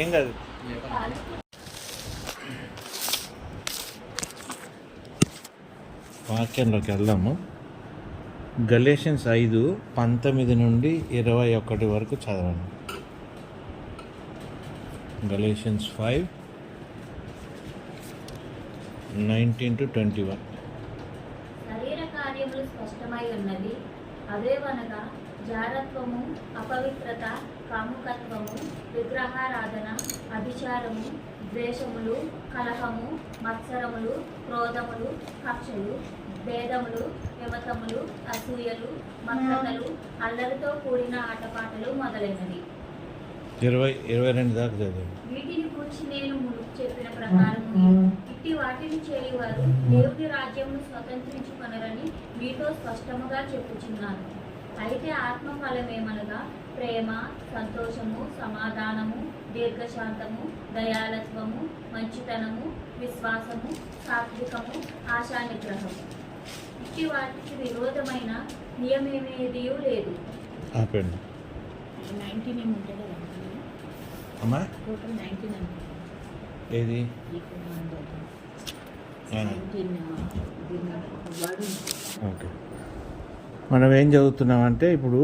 ఏం కాదు. వాక్యంలోకి వెళ్దాము. గలేషియన్స్ 5:19 నుండి 21 వరకు చదవండి. గలేషియన్స్ 5:19-21. శరీర కార్యములు స్పష్టమై ఉన్నది, అవేవనగా జారత్వము, అపవిత్రత, కాముకత్వము, విగ్రహారాధన, అభిచారము, ద్వేషములు, కలహము, మత్సరములు, క్రోధములు, కక్షలు, భేదములు, విమతములు, అసూయలు, మత్తతలు, అల్లరితో కూడిన ఆటపాటలు మొదలైనవి. 22 దాకా చదివాను. వీటిని గురించి నేను చెప్పిన ప్రకారము ఇట్టి వాటిని చేయువారు దేవుని రాజ్యమును స్వతంత్రించుకొనరని మీతో స్పష్టముగా చెప్పుచున్నాను. అయితే ఆత్మఫలమేమనగా ప్రేమ, సంతోషము, సమాధానము, దీర్ఘశాంతము, దయాలత్వము, మంచితనము, విశ్వాసము, సాత్వికము, ఆశానిగ్రహము. ఇట్టి వాటికి విరోధమైన నియమేమేదీ లేదు. ఆపండి. 19 ఉంటుంది అమ్మా, టోటల్ 19 ఏది ఓకే. మనం ఏం చదువుతున్నామంటే ఇప్పుడు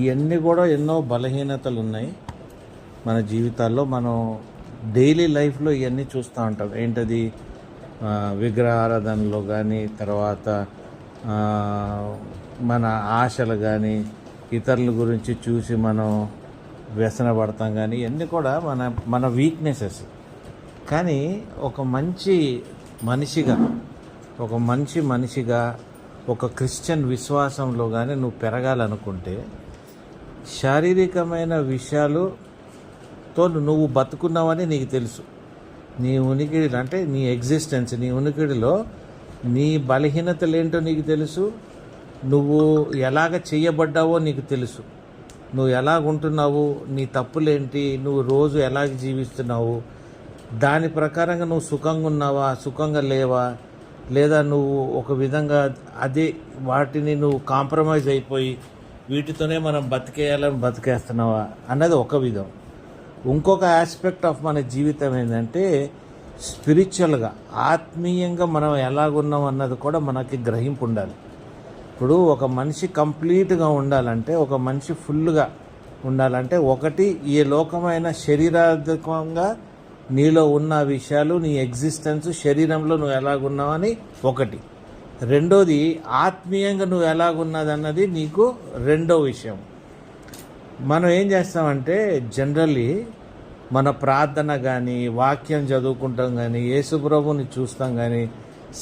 ఇవన్నీ కూడా ఎన్నో బలహీనతలు ఉన్నాయి మన జీవితాల్లో. మనం డైలీ లైఫ్లో ఇవన్నీ చూస్తూ ఉంటాం. ఏంటది? విగ్రహారాధనలో కానీ, తర్వాత మన ఆశలు కానీ, ఇతరుల గురించి చూసి మనం వ్యసన పడతాం కానీ, ఇవన్నీ కూడా మన వీక్నెసెస్. కానీ ఒక మంచి మనిషిగా ఒక క్రిస్టియన్ విశ్వాసంలో కానీ నువ్వు పెరగాలనుకుంటే శారీరకమైన విషయాలతో నువ్వు బతుకున్నావని నీకు తెలుసు. నీ ఉనికిడి అంటే నీ ఎగ్జిస్టెన్స్, నీ ఉనికిడిలో నీ బలహీనతలు ఏంటో నీకు తెలుసు. నువ్వు ఎలాగ చేయబడ్డావో నీకు తెలుసు. నువ్వు ఎలాగుంటున్నావు, నీ తప్పులేంటి, నువ్వు రోజు ఎలాగ జీవిస్తున్నావు, దాని ప్రకారంగా నువ్వు సుఖంగా ఉన్నావా, సుఖంగా లేవా, లేదా నువ్వు ఒక విధంగా వాటిని నువ్వు కాంప్రమైజ్ అయిపోయి వీటితోనే మనం బతికేస్తున్నావా అన్నది ఒక విధం. ఇంకొక ఆస్పెక్ట్ ఆఫ్ మన జీవితం ఏంటంటే స్పిరిచువల్గా, ఆత్మీయంగా మనం ఎలాగున్నాం అన్నది కూడా మనకి గ్రహింపు ఉండాలి. ఇప్పుడు ఒక మనిషి కంప్లీట్గా ఉండాలంటే, ఒక మనిషి ఫుల్గా ఉండాలంటే, ఒకటి ఈ లోకమైన శరీరాత్మకంగా నీలో ఉన్న విషయాలు, నీ ఎగ్జిస్టెన్స్, శరీరంలో నువ్వు ఎలాగున్నావని ఒకటి. రెండోది ఆత్మీయంగా నువ్వు ఎలాగున్నది అన్నది నీకు రెండో విషయం. మనం ఏం చేస్తామంటే జనరల్లీ మన ప్రార్థన కానీ, వాక్యం చదువుకుంటాం కానీ, యేసుప్రభుని చూస్తాం కానీ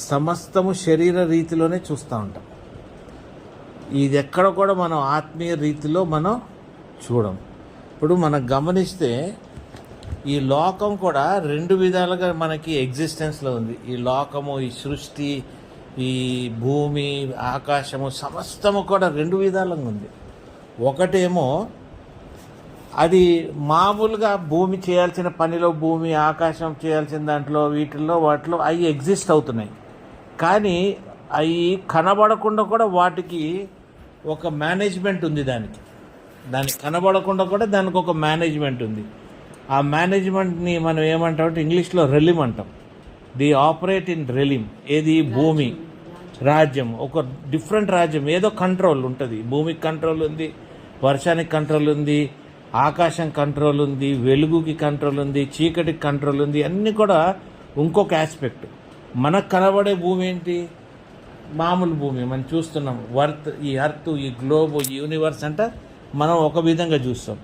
సమస్తము శరీర రీతిలోనే చూస్తూ ఉంటాం. ఇది ఎక్కడ కూడా మనం ఆత్మీయ రీతిలో మనం చూడం. ఇప్పుడు మనం గమనిస్తే ఈ లోకం కూడా రెండు విధాలుగా మనకి ఎగ్జిస్టెన్స్లో ఉంది. ఈ లోకము, ఈ సృష్టి, ఈ భూమి, ఆకాశము సమస్తము కూడా రెండు విధాలుగా ఉంది. ఒకటేమో అది మామూలుగా భూమి చేయాల్సిన పనిలో, భూమి ఆకాశం చేయాల్సిన దాంట్లో, వాటిలో అవి ఎగ్జిస్ట్ అవుతున్నాయి. కానీ అవి కనబడకుండా కూడా వాటికి ఒక మేనేజ్మెంట్ ఉంది. దానికి కనబడకుండా కూడా దానికి ఒక మేనేజ్మెంట్ ఉంది. ఆ మేనేజ్మెంట్ని మనం ఏమంటామంటే ఇంగ్లీష్లో రెలిమ్ అంటాం. They operate in realm. ఏది? భూమి రాజ్యం. ఒక డిఫరెంట్ రాజ్యం, ఏదో కంట్రోల్ ఉంటుంది. భూమికి కంట్రోల్ ఉంది, వర్షానికి కంట్రోల్ ఉంది, ఆకాశం కంట్రోల్ ఉంది, వెలుగుకి కంట్రోల్ ఉంది, చీకటికి కంట్రోల్ ఉంది. అన్నీ కూడా ఇంకొక ఆస్పెక్ట్. మనకు కనబడే భూమి ఏంటి? మామూలు భూమి మనం చూస్తున్నాం. ఈ ఎర్త్, ఈ గ్లోబ్, ఈ యూనివర్స్ అంటే మనం ఒక విధంగా చూస్తాం.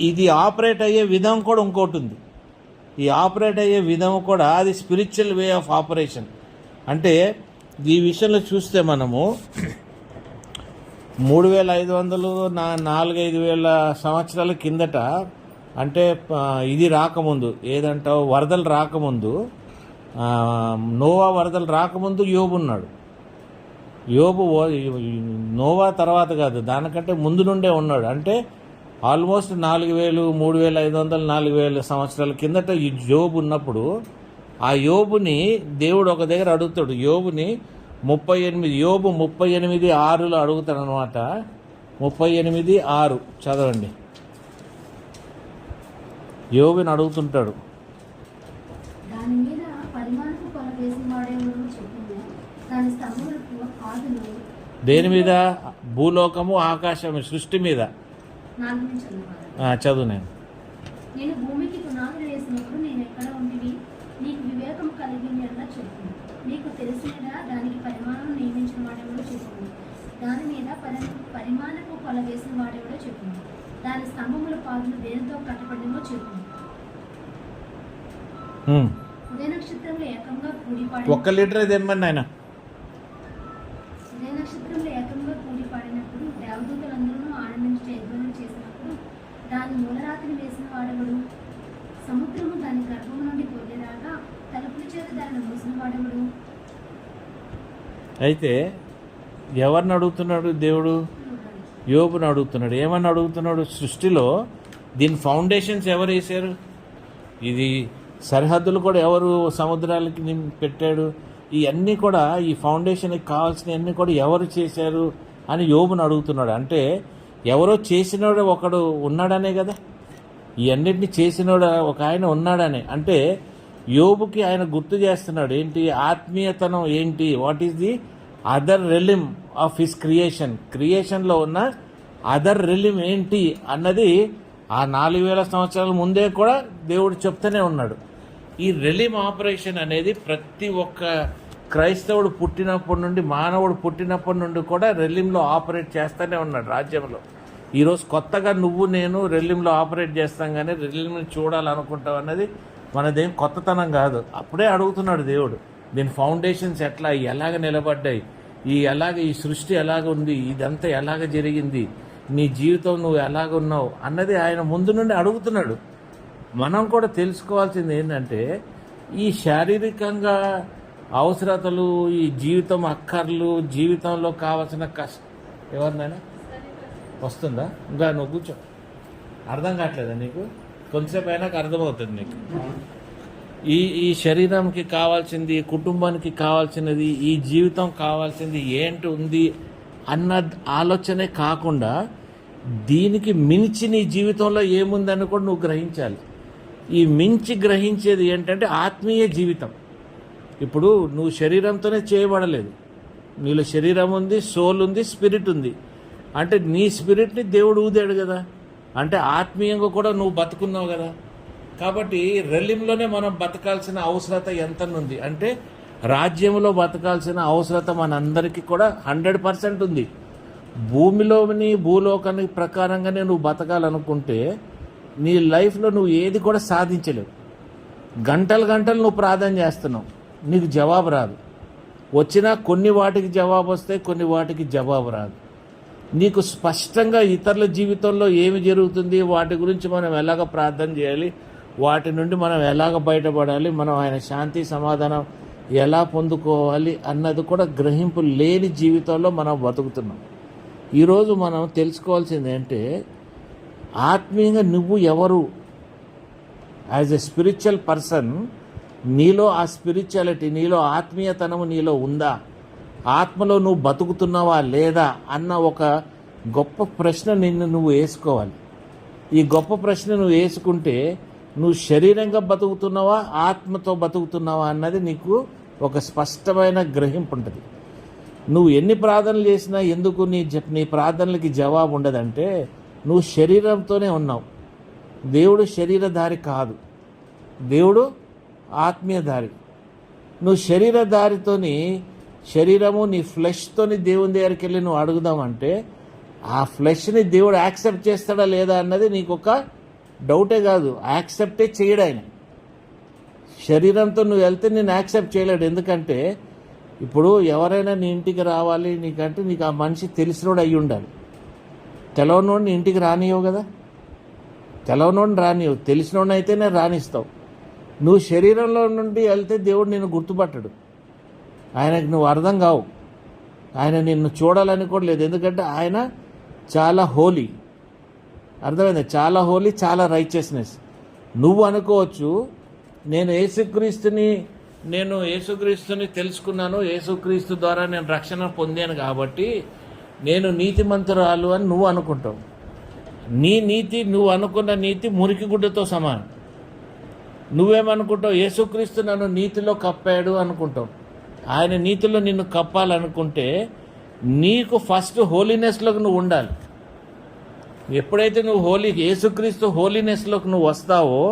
ఇది ఆపరేట్ అయ్యే విధం కూడా ఇంకోటి ఉంది. ఈ ఆపరేట్ అయ్యే విధం కూడా అది స్పిరిచువల్ వే ఆఫ్ ఆపరేషన్. అంటే ఈ విషయంలో చూస్తే మనము 3500 4-5 సంవత్సరాల కిందట, అంటే ఇది రాకముందు, ఏదంటావు, వరదలు రాకముందు, నోవా వరదలు రాకముందు యోబు ఉన్నాడు. యోబు నోవా తర్వాత కాదు, దానికంటే ముందు నుండే ఉన్నాడు. అంటే ఆల్మోస్ట్ 4000, 3500, 4000 సంవత్సరాల కిందట ఈ యోబు ఉన్నప్పుడు ఆ యోబుని దేవుడు ఒక దగ్గర అడుగుతాడు. యోబు 38:6 అడుగుతాడు అనమాట. 38:6 చదవండి. యోబుని అడుగుతుంటాడు. దాని మీద పరిమాణపు కొల వేసిన వాడేవాడు చెప్పింది. దాని స్తంభములకు పాదులు దేని మీద? భూలోకము ఆకాశము సృష్టి మీద. 4 నుంచి చదువుకోవాలి. చదువు నేను. నేను భూమికి పునాదులు వేసినప్పుడు నేను ఎక్కడ ఉంటివి? నీకు వివేకం కలిగింది అలా చెప్పింది. నీకు తెలిసినదా దానికి పరిమాణం నియమించిన వాడేవాడో చెప్పింది. దాని మీద పరిమాణపు కొల వేసిన వాడేవాడో చెప్పింది. దాని స్తంభముల పాదులు దేనితో కట్టబడినో చెప్పింది. ఉదయ నక్షత్రంలో ఏకంగా కూడి ఒక్క లీటర్ తెమ్మని ఆయన. ఉదయ నక్షత్రంలో ఏకంగా కూడి పాడినప్పుడు దేవదూతలందరూ ఆనందించి జయధ్వనం చేసినప్పుడు దాని మూలరాతిని వేసిన వాడెవడు? సముద్రము దాని గర్భము నుండి పొందేదాకా తలుపుల చేత దాన్ని మూసిన వాడెవడు? అయితే ఎవరిని అడుగుతున్నాడు దేవుడు? యోబుని అడుగుతున్నాడు. ఏమని అడుగుతున్నాడు? సృష్టిలో దీని ఫౌండేషన్స్ ఎవరు వేశారు? ఇది సరిహద్దులు కూడా ఎవరు సముద్రాలకి పెట్టాడు? ఇవన్నీ కూడా ఈ ఫౌండేషన్కి కావాల్సినవన్నీ కూడా ఎవరు చేశారు అని యోబుని అడుగుతున్నాడు. అంటే ఎవరో చేసినోడు ఒకడు ఉన్నాడనే కదా, ఇవన్నిటిని చేసినోడు ఒక ఆయన ఉన్నాడనే. అంటే యోబుకి ఆయన గుర్తు చేస్తున్నాడు ఏంటి? ఆత్మీయతనం ఏంటి? What is the other realm of his క్రియేషన్లో ఉన్న అదర్ రెలిమ్ ఏంటి అన్నది ఆ 4000 సంవత్సరాల ముందే కూడా దేవుడు చెప్తూనే ఉన్నాడు. ఈ రెలిమ్ ఆపరేషన్ అనేది ప్రతి ఒక్క క్రైస్తవుడు పుట్టినప్పటి నుండి, మానవుడు పుట్టినప్పటి నుండి కూడా రెలిమ్లో ఆపరేట్ చేస్తూనే ఉన్నాడు రాజ్యంలో. ఈరోజు కొత్తగా నువ్వు నేను రెలిమ్లో ఆపరేట్ చేస్తాం, కానీ రెలిమ్ని చూడాలనుకుంటాం అన్నది మనదేం కొత్తతనం కాదు. అప్పుడే అడుగుతున్నాడు దేవుడు, దీని ఫౌండేషన్స్ ఎట్లా, ఎలాగ నిలబడ్డాయి, ఎలాగ ఈ సృష్టి ఎలాగ ఉంది, ఇదంతా ఎలాగ జరిగింది, నీ జీవితం నువ్వు ఎలాగ ఉన్నావు అన్నది ఆయన ముందు నుండి అడుగుతున్నాడు. మనం కూడా తెలుసుకోవాల్సింది ఏంటంటే, ఈ శారీరకంగా అవసరతలు, ఈ జీవితం అక్కర్లు, జీవితంలో కావాల్సిన కష్టం ఎవరినైనా వస్తుందా? ఇంకా నువ్వు కూర్చో. అర్థం కావట్లేదా నీకు? కొంతసేపు అయినాక అర్థమవుతుంది నీకు. ఈ శరీరంకి కావాల్సింది, కుటుంబానికి కావాల్సినది, ఈ జీవితం కావాల్సింది ఏంటి ఉంది అన్న ఆలోచనే కాకుండా దీనికి మించి నీ జీవితంలో ఏముందని కూడా నువ్వు గ్రహించాలి. ఈ మించి గ్రహించేది ఏంటంటే ఆత్మీయ జీవితం. ఇప్పుడు నువ్వు శరీరంతోనే చేయబడలేదు, నీలో శరీరం ఉంది, సోల్ ఉంది, స్పిరిట్ ఉంది. అంటే నీ స్పిరిట్ని దేవుడు ఊదాడు కదా, అంటే ఆత్మీయంగా కూడా నువ్వు బతుకున్నావు కదా. కాబట్టి రెలింలోనే మనం బతకాల్సిన అవసరత ఎంత ఉంది అంటే, రాజ్యంలో బతకాల్సిన అవసరత మనందరికీ కూడా 100% ఉంది. భూమిలోని భూలోకానికి ప్రకారంగానే నువ్వు బతకాలనుకుంటే నీ లైఫ్లో నువ్వు ఏది కూడా సాధించలేవు. గంటలు నువ్వు ప్రార్థన చేస్తున్నావు, నీకు జవాబు రాదు. వచ్చినా కొన్ని వాటికి జవాబు వస్తాయి, కొన్ని వాటికి జవాబు రాదు. నీకు స్పష్టంగా ఇతరుల జీవితంలో ఏమి జరుగుతుంది, వాటి గురించి మనం ఎలాగ ప్రార్థన చేయాలి, వాటి నుండి మనం ఎలాగ బయటపడాలి, మనం ఆయన శాంతి సమాధానం ఎలా పొందుకోవాలి అన్నది కూడా గ్రహింపు లేని జీవితంలో మనం బతుకుతున్నాం. ఈరోజు మనం తెలుసుకోవాల్సింది ఏంటంటే, ఆత్మీయంగా నువ్వు ఎవరు, యాజ్ ఎ స్పిరిచువల్ పర్సన్ నీలో ఆ స్పిరిచువాలిటీ, నీలో ఆత్మీయతనము నీలో ఉందా, ఆత్మలో నువ్వు బతుకుతున్నావా లేదా అన్న ఒక గొప్ప ప్రశ్న నిన్ను నువ్వు వేసుకోవాలి. ఈ గొప్ప ప్రశ్న నువ్వు వేసుకుంటే నువ్వు శరీరంగా బతుకుతున్నావా, ఆత్మతో బతుకుతున్నావా అన్నది నీకు ఒక స్పష్టమైన గ్రహింపు ఉంటుంది. నువ్వు ఎన్ని ప్రార్థనలు చేసినా ఎందుకు నీ ప్రార్థనలకి జవాబు ఉండదంటే, నువ్వు శరీరంతోనే ఉన్నావు. దేవుడు శరీరధారి కాదు, దేవుడు ఆత్మీయధారి. నువ్వు శరీరధారితోని, శరీరము నీ ఫ్లెష్తోని దేవుని దగ్గరికి వెళ్ళి నువ్వు అడుగుదామంటే ఆ ఫ్లెష్ని దేవుడు యాక్సెప్ట్ చేస్తాడా లేదా అన్నది నీకు ఒక డౌటే కాదు, యాక్సెప్టే చేయడు ఆయన. శరీరంతో నువ్వు వెళ్తే నేను యాక్సెప్ట్ చేయలేడు. ఎందుకంటే ఇప్పుడు ఎవరైనా నీ ఇంటికి రావాలి నీకంటే నీకు ఆ మనిషి తెలిసినోడు అయ్యి ఉండాలి. తెలవనోడిని ఇంటికి రానియవు కదా, తెలవనోడిని రానియవు, తెలిసినోడిని అయితేనే రానిస్తావు. నువ్వు శరీరంలో నుండి వెళ్తే దేవుడు నిన్ను గుర్తుపట్టడు, ఆయనకు నువ్వు అర్థం కావు, ఆయన నిన్ను చూడాలని కూడా లేదు. ఎందుకంటే ఆయన చాలా హోలీ, అర్థమైంది, చాలా హోలీ, చాలా రైచియస్నెస్. నువ్వు అనుకోవచ్చు నేను యేసుక్రీస్తుని తెలుసుకున్నాను, యేసుక్రీస్తు ద్వారా నేను రక్షణ పొందాను కాబట్టి నేను నీతిమంతురాలు అని నువ్వు అనుకుంటావు. నీ నీతి, నువ్వు అనుకున్న నీతి మురికి గుడ్డతో సమానం. నువ్వేమనుకుంటావు? యేసుక్రీస్తు నన్ను నీతిలో కప్పాడు అనుకుంటావు. ఆయన నీతిలో నిన్ను కప్పాలనుకుంటే నీకు ఫస్ట్ హోలీనెస్లోకి నువ్వు ఉండాలి. ఎప్పుడైతే నువ్వు యేసుక్రీస్తు హోలీనెస్లోకి నువ్వు వస్తావో,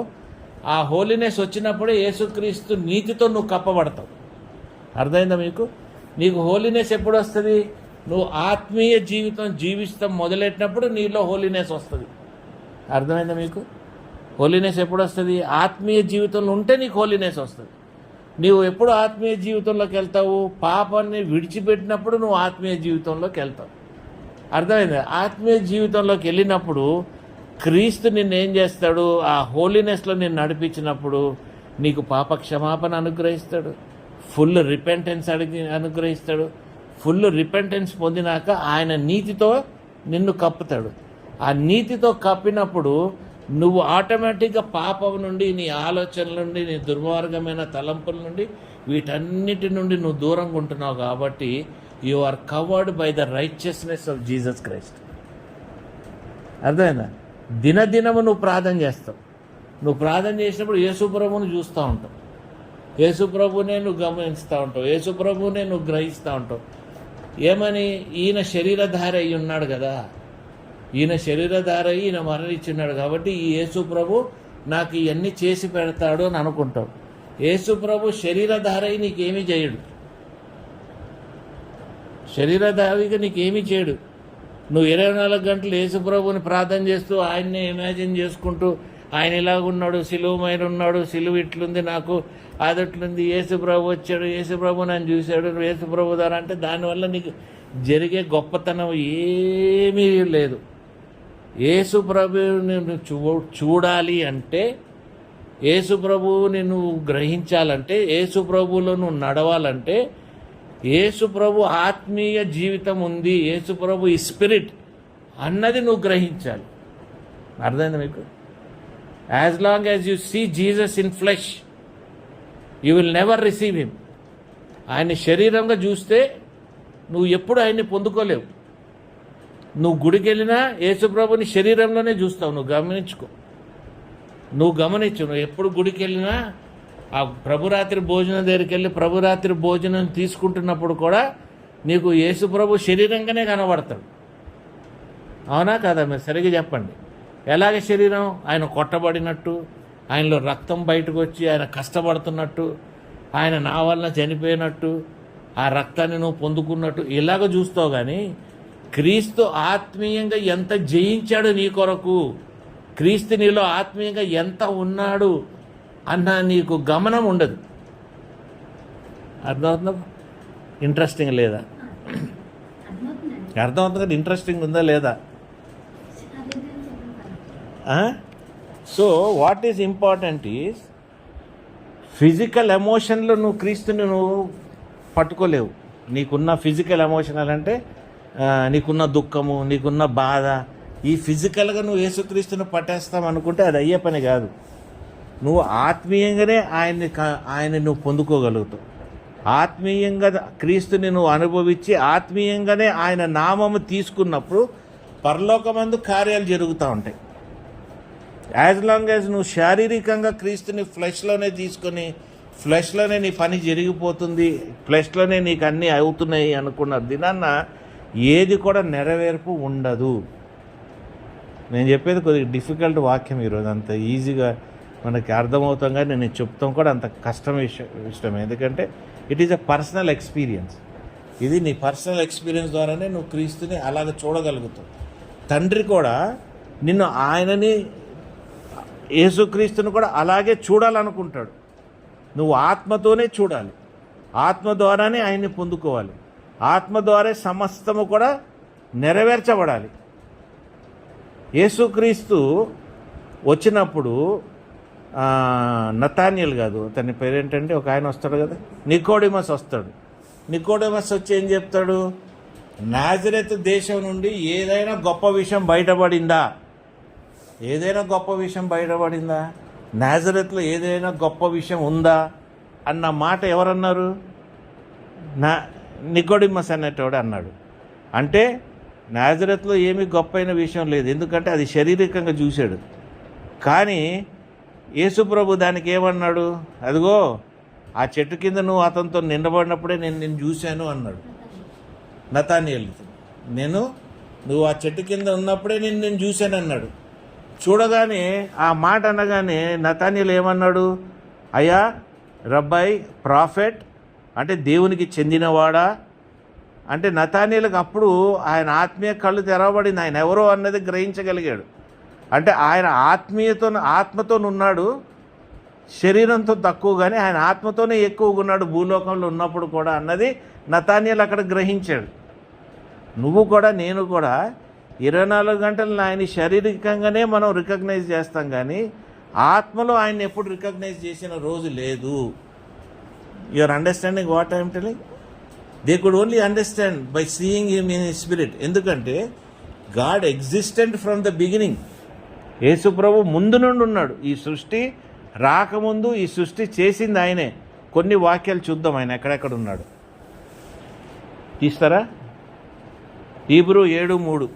ఆ హోలీనెస్ వచ్చినప్పుడే యేసుక్రీస్తు నీతితో నువ్వు కప్పబడతావు. అర్థమైందా మీకు? నీకు హోలీనెస్ ఎప్పుడు వస్తుంది? నువ్వు ఆత్మీయ జీవితం జీవిస్తాం మొదలెట్టినప్పుడు నీలో హోలీనెస్ వస్తుంది. అర్థమైందా మీకు? హోలీనెస్ ఎప్పుడు వస్తుంది? ఆత్మీయ జీవితంలో ఉంటే నీకు హోలీనెస్ వస్తుంది. నీవు ఎప్పుడు ఆత్మీయ జీవితంలోకి వెళ్తావు? పాపాన్ని విడిచిపెట్టినప్పుడు నువ్వు ఆత్మీయ జీవితంలోకి వెళ్తావు. అర్థమైంది? ఆత్మీయ జీవితంలోకి వెళ్ళినప్పుడు క్రీస్తు నిన్ను ఏం చేస్తాడు? ఆ హోలీనెస్లో నిన్ను నడిపించినప్పుడు నీకు పాప క్షమాపణ అనుగ్రహిస్తాడు, ఫుల్ రిపెంటెన్స్ అనుగ్రహిస్తాడు. ఫుల్ రిపెంటెన్స్ పొందినాక ఆయన నీతితో నిన్ను కప్పుతాడు. ఆ నీతితో కప్పినప్పుడు నువ్వు ఆటోమేటిక్గా పాపం నుండి, నీ ఆలోచనల నుండి, నీ దుర్మార్గమైన తలంపుల నుండి, వీటన్నిటి నుండి నువ్వు దూరంగా ఉంటున్నావు. కాబట్టి you are covered by the righteousness of Jesus Christ. అర్థమైందా? దినదినము నువ్వు ప్రార్థన చేస్తావు. నువ్వు ప్రార్థన చేసినప్పుడు యేసుప్రభువుని చూస్తూ ఉంటావు, యేసుప్రభునే నువ్వు గమనిస్తూ ఉంటావు, యేసుప్రభునే నువ్వు గ్రహిస్తూ ఉంటావు. ఏమని? ఈయన శరీరధారి అయి ఉన్నాడు కదా, ఈయన శరీరధారి అయి ఈయన మరణించున్నాడు కాబట్టి ఈ యేసుప్రభు నాకు ఇవన్నీ చేసి పెడతాడు అని అనుకుంటావు. యేసుప్రభు శరీరధారి అయి నీకేమీ చేయడు. శరీరధారిగా నీకేమీ చేయడు. నువ్వు 24 గంటలు యేసుప్రభుని ప్రార్థన చేస్తూ ఆయన్నే ఇమాజిన్ చేసుకుంటూ, ఆయన ఇలాగున్నాడు, సిలువ మీద ఉన్నాడు, సిలువ ఇట్లుంది, నాకు అదట్లుంది, యేసుప్రభు వచ్చాడు, యేసుప్రభు నన్ను చూశాడు, యేసుప్రభు ద్వారా అంటే దానివల్ల నీకు జరిగే గొప్పతనం ఏమీ లేదు. యేసుప్రభుని చూడాలి అంటే, యేసుప్రభువుని నువ్వు గ్రహించాలంటే, యేసుప్రభువులో నువ్వు నడవాలంటే, యేసుప్రభు ఆత్మీయ జీవితం ఉంది, యేసుప్రభు ఈ స్పిరిట్ అన్నది నువ్వు గ్రహించాలి. అర్థమైంది మీకు? As long as you see Jesus in flesh, you will never receive him. ఆయన్ని శరీరంగా చూస్తే నువ్వు ఎప్పుడు ఆయన్ని పొందుకోలేవు. నువ్వు గుడికి వెళ్ళినా యేసుప్రభుని శరీరంలోనే చూస్తావు. నువ్వు గమనించుకో, నువ్వు ఎప్పుడు గుడికి వెళ్ళినా ఆ ప్రభురాత్రి భోజనం దగ్గరికి వెళ్ళి ప్రభురాత్రి భోజనం తీసుకుంటున్నప్పుడు కూడా నీకు యేసుప్రభు శరీరంగానే కనబడతాడు. అవునా కదా? మీరు సరిగ్గా చెప్పండి. ఎలాగ శరీరం? ఆయన కొట్టబడినట్టు, ఆయనలో రక్తం బయటకు వచ్చి ఆయన కష్టపడుతున్నట్టు, ఆయన నా వలన చనిపోయినట్టు, ఆ రక్తాన్ని నువ్వు పొందుకున్నట్టు ఇలాగ చూస్తావు. కానీ క్రీస్తు ఆత్మీయంగా ఎంత జయించాడు నీ కొరకు, క్రీస్తు నీలో ఆత్మీయంగా ఎంత ఉన్నాడు అన్న నీకు గమనం ఉండదు. అర్థమవుతుందా? ఇంట్రెస్టింగ్ లేదా? అర్థమవుతుంది కదా? ఇంట్రెస్టింగ్ ఉందా లేదా? So what is important is physical ఎమోషన్లో నువ్వు క్రీస్తుని నువ్వు పట్టుకోలేవు. నీకున్న ఫిజికల్ ఎమోషనల్ అంటే నీకున్న దుఃఖము, నీకున్న బాధ, ఈ ఫిజికల్గా నువ్వు యేసుక్రీస్తుని పట్టేస్తాం అనుకుంటే అది అయ్యే పని కాదు. నువ్వు ఆత్మీయంగానే ఆయన్ని నువ్వు పొందుకోగలుగుతావు. ఆత్మీయంగా క్రీస్తుని నువ్వు అనుభవించి ఆత్మీయంగానే ఆయన నామము తీసుకున్నప్పుడు పరలోకమందు కార్యాలు జరుగుతూ ఉంటాయి. యాజ్ లాంగ్ యాజ్ నువ్వు శారీరకంగా క్రీస్తుని ఫ్లెష్లోనే తీసుకొని ఫ్లెష్లోనే నీ పని జరిగిపోతుంది, ఫ్లెష్లోనే నీకు అన్నీ అవుతున్నాయి అనుకున్న దినాన్న ఏది కూడా నెరవేర్పు ఉండదు. నేను చెప్పేది కొద్దిగా డిఫికల్ట్ వాక్యం ఈరోజు, అంత ఈజీగా మనకి అర్థమవుతాం కానీ నేను చెప్తాం కూడా అంత కష్టం ఇష్టం. ఎందుకంటే it is a personal experience. ఇది నీ పర్సనల్ ఎక్స్పీరియన్స్ ద్వారానే నువ్వు క్రీస్తుని అలాగ చూడగలుగుతావు. తండ్రి కూడా నిన్ను ఆయనని యేసుక్రీస్తుని కూడా అలాగే చూడాలనుకుంటాడు. నువ్వు ఆత్మతోనే చూడాలి, ఆత్మ ద్వారానే ఆయన్ని పొందుకోవాలి, ఆత్మ ద్వారా సమస్తము కూడా నెరవేర్చబడాలి. యేసుక్రీస్తు వచ్చినప్పుడు నతాన్యల్ కాదు, అతని పేరేంటంటే ఒక ఆయన వస్తాడు కదా, నికోడిమస్ వస్తాడు. నికోడిమస్ వచ్చి ఏం చెప్తాడు? నాజరేతు దేశం నుండి ఏదైనా గొప్ప విషయం బయటపడిందా? ఏదైనా గొప్ప విషయం బయటపడిందా? నాజరేతులో ఏదైనా గొప్ప విషయం ఉందా అన్న మాట ఎవరన్నారు? నికోడిమస్ అనేటోడు అన్నాడు. అంటే నాజరేతులో ఏమీ గొప్ప అయిన విషయం లేదు, ఎందుకంటే అది శారీరకంగా చూశాడు. కానీ యేసుప్రభు దానికి ఏమన్నాడు? అదిగో ఆ చెట్టు కింద నువ్వు అతనితో నిండబడినప్పుడే నేను నిన్ను చూశాను అన్నాడు నతానియేలుతో. నువ్వు ఆ చెట్టు కింద ఉన్నప్పుడే నేను చూశాను అన్నాడు. చూడగానే ఆ మాట అనగానే నతానియేలు ఏమన్నాడు? అయ్యా రబ్బాయి, ప్రాఫెట్ అంటే దేవునికి చెందినవాడా అంటే నతానియేలుకు అప్పుడు ఆయన ఆత్మీయ కళ్ళు తెరవబడింది. ఆయన ఎవరో అన్నది గ్రహించగలిగాడు. అంటే ఆయన ఆత్మతో ఉన్నాడు, శరీరంతో తక్కువ, కానీ ఆయన ఆత్మతోనే ఎక్కువగా ఉన్నాడు భూలోకంలో ఉన్నప్పుడు కూడా అన్నది నతానియేలు అక్కడ గ్రహించాడు. నువ్వు కూడా నేను కూడా 24 గంటలు ఆయన శారీరకంగానే మనం రికగ్నైజ్ చేస్తాం, కానీ ఆత్మలో ఆయన ఎప్పుడు రికగ్నైజ్ చేసిన రోజు లేదు. You are understanding what I'm telling? They could only understand by seeing him in spirit. ఎందుకంటే God existent from the beginning. Yesu ప్రభు ముందు నుండి ఉన్నాడు. ఈ సృష్టి రాకముందు ఈ సృష్టి చేసింది ఆయనే. కొన్ని వాక్యాలు చూద్దాం ఆయన ఎక్కడెక్కడ ఉన్నాడు. తీస్తారా? హీబ్రూ 7:3.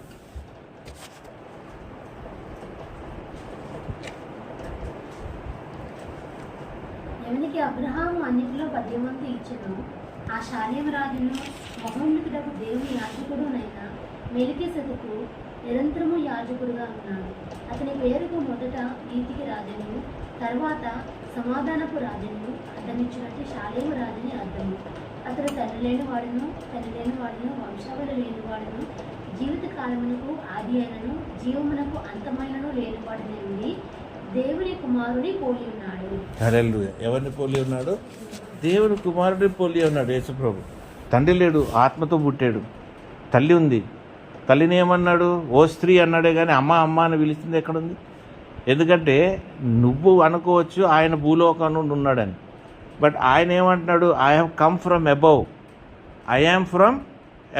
ఎవనికి అబ్రహాము అన్నిటిలో 10 మంది ఇచ్చెను, ఆ షాలేము రాజును మహోన్నతుడకు దేవుని యాజకుడునైన మెల్కీసెదెకు నిరంతరము యాజకుడుగా ఉన్నాడు. అతని పేరుకు మొదట నీతికి రాజను, తర్వాత సమాధానపు రాజను అర్థమిచ్చినట్టు షాలేము రాజుని అర్థము. అతడు తండ్రి లేని వాడును వంశావళి లేని వాడును, జీవిత కాలమునకు ఆది అయినను జీవమునకు అంతమైనను లేనివాడునే ఉండి దేవుని కుమారుని పోలి ఉన్నాడు. హల్లెలూయా. ఎవరిని పోలి ఉన్నాడు? దేవుని కుమారుడిని పోలి ఉన్నాడు యేసుప్రభు. తండ్రి లేడు, ఆత్మతో పుట్టాడు. తల్లి ఉంది. తల్లిని ఏమన్నాడు? ఓ స్త్రీ అన్నాడే, కానీ అమ్మ అని పిలిచింది ఎక్కడుంది? ఎందుకంటే నువ్వు అనుకోవచ్చు ఆయన భూలోకం నుండి ఉన్నాడని, బట్ ఆయన ఏమంటున్నాడు? I have come from above, I am from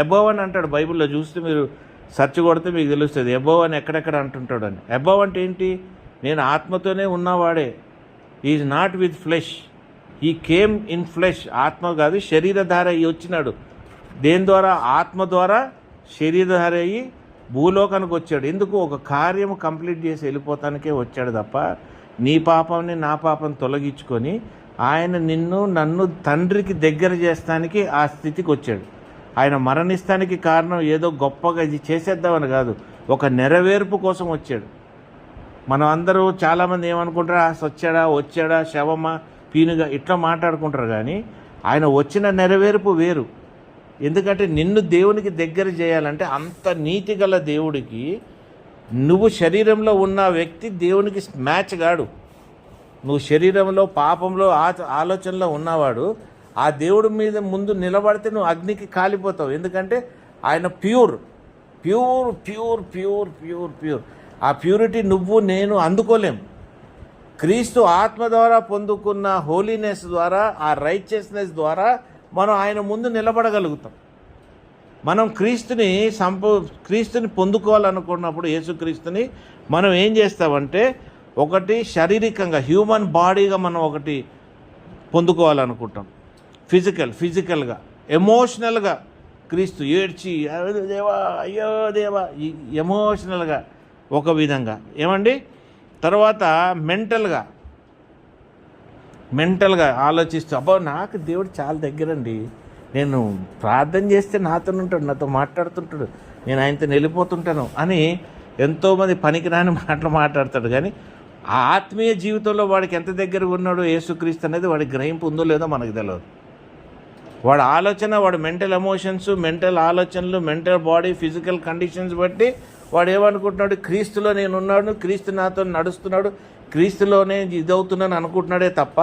above అని అంటాడు. బైబిల్లో చూస్తే మీరు సెర్చ్ కొడితే మీకు తెలుస్తుంది అబౌవ్ అని ఎక్కడెక్కడ అంటుంటాడు అని. అబౌవ్ అంటే ఏంటి? నేను ఆత్మతోనే ఉన్నవాడే. ఈజ్ నాట్ విత్ ఫ్లెష్, ఈ కేమ్ ఇన్ ఫ్లెష్. ఆత్మ కాదు, శరీరధార అయ్యి వచ్చినాడు. దేని ద్వారా? ఆత్మ ద్వారా శరీరధార అయ్యి భూలోకానికి వచ్చాడు. ఎందుకు? ఒక కార్యము కంప్లీట్ చేసి వెళ్ళిపోతానికే వచ్చాడు తప్ప నీ పాపంని నా పాపం తొలగించుకొని ఆయన నన్ను తండ్రికి దగ్గర చేస్తానికి ఆ స్థితికి వచ్చాడు. ఆయన మరణిస్తానికి కారణం ఏదో గొప్పగా ఇది చేసేద్దామని కాదు, ఒక నెరవేర్పు కోసం వచ్చాడు. మనం అందరూ చాలామంది ఏమనుకుంటారు? వచ్చాడా శవమా పీనుగా ఇట్లా మాట్లాడుకుంటారు, కానీ ఆయన వచ్చిన నెరవేర్పు వేరు. ఎందుకంటే నిన్ను దేవునికి దగ్గర చేయాలంటే అంత నీతి గల దేవుడికి నువ్వు శరీరంలో ఉన్న వ్యక్తి దేవునికి మ్యాచ్ కాడు. నువ్వు శరీరంలో పాపంలో ఆలోచనలో ఉన్నవాడు ఆ దేవుడి మీద ముందు నిలబడితే నువ్వు అగ్నికి కాలిపోతావు. ఎందుకంటే ఆయన ప్యూర్. ఆ ప్యూరిటీ నువ్వు నేను అందుకోలేం. క్రీస్తు ఆత్మ ద్వారా పొందుకున్న హోలీనెస్ ద్వారా, ఆ రైచియస్నెస్ ద్వారా మనం ఆయన ముందు నిలబడగలుగుతాం. మనం క్రీస్తుని పొందుకోవాలనుకున్నప్పుడు యేసుక్రీస్తుని మనం ఏం చేస్తామంటే, ఒకటి శారీరకంగా హ్యూమన్ బాడీగా మనం ఒకటి పొందుకోవాలనుకుంటాం, ఫిజికల్గా, ఎమోషనల్గా క్రీస్తు ఏడ్చి అయ్యో దేవా ఎమోషనల్గా ఒక విధంగా ఏమండి. తర్వాత మెంటల్గా ఆలోచిస్తూ అబ్బా నాకు దేవుడు చాలా దగ్గరండి, నేను ప్రార్థన చేస్తే నాతో ఉంటాడు, నాతో మాట్లాడుతుంటాడు, నేను ఆయనతో వెళ్ళిపోతుంటాను అని ఎంతోమంది పనికిరాని మాటలు మాట్లాడతాడు. కానీ ఆ ఆత్మీయ జీవితంలో వాడికి ఎంత దగ్గర ఉన్నాడో యేసుక్రీస్తు అనేది వాడికి గ్రహింపు ఉందో లేదో మనకు తెలియదు. వాడి ఆలోచన, వాడి మెంటల్ ఎమోషన్స్, మెంటల్ ఆలోచనలు, మెంటల్ బాడీ, ఫిజికల్ కండిషన్స్ బట్టి వాడు ఏమనుకుంటున్నాడు? క్రీస్తులో నేను ఉన్నాడు, క్రీస్తు నాతో నడుస్తున్నాడు, క్రీస్తులోనే ఇదవుతున్నాను అనుకుంటున్నాడే తప్ప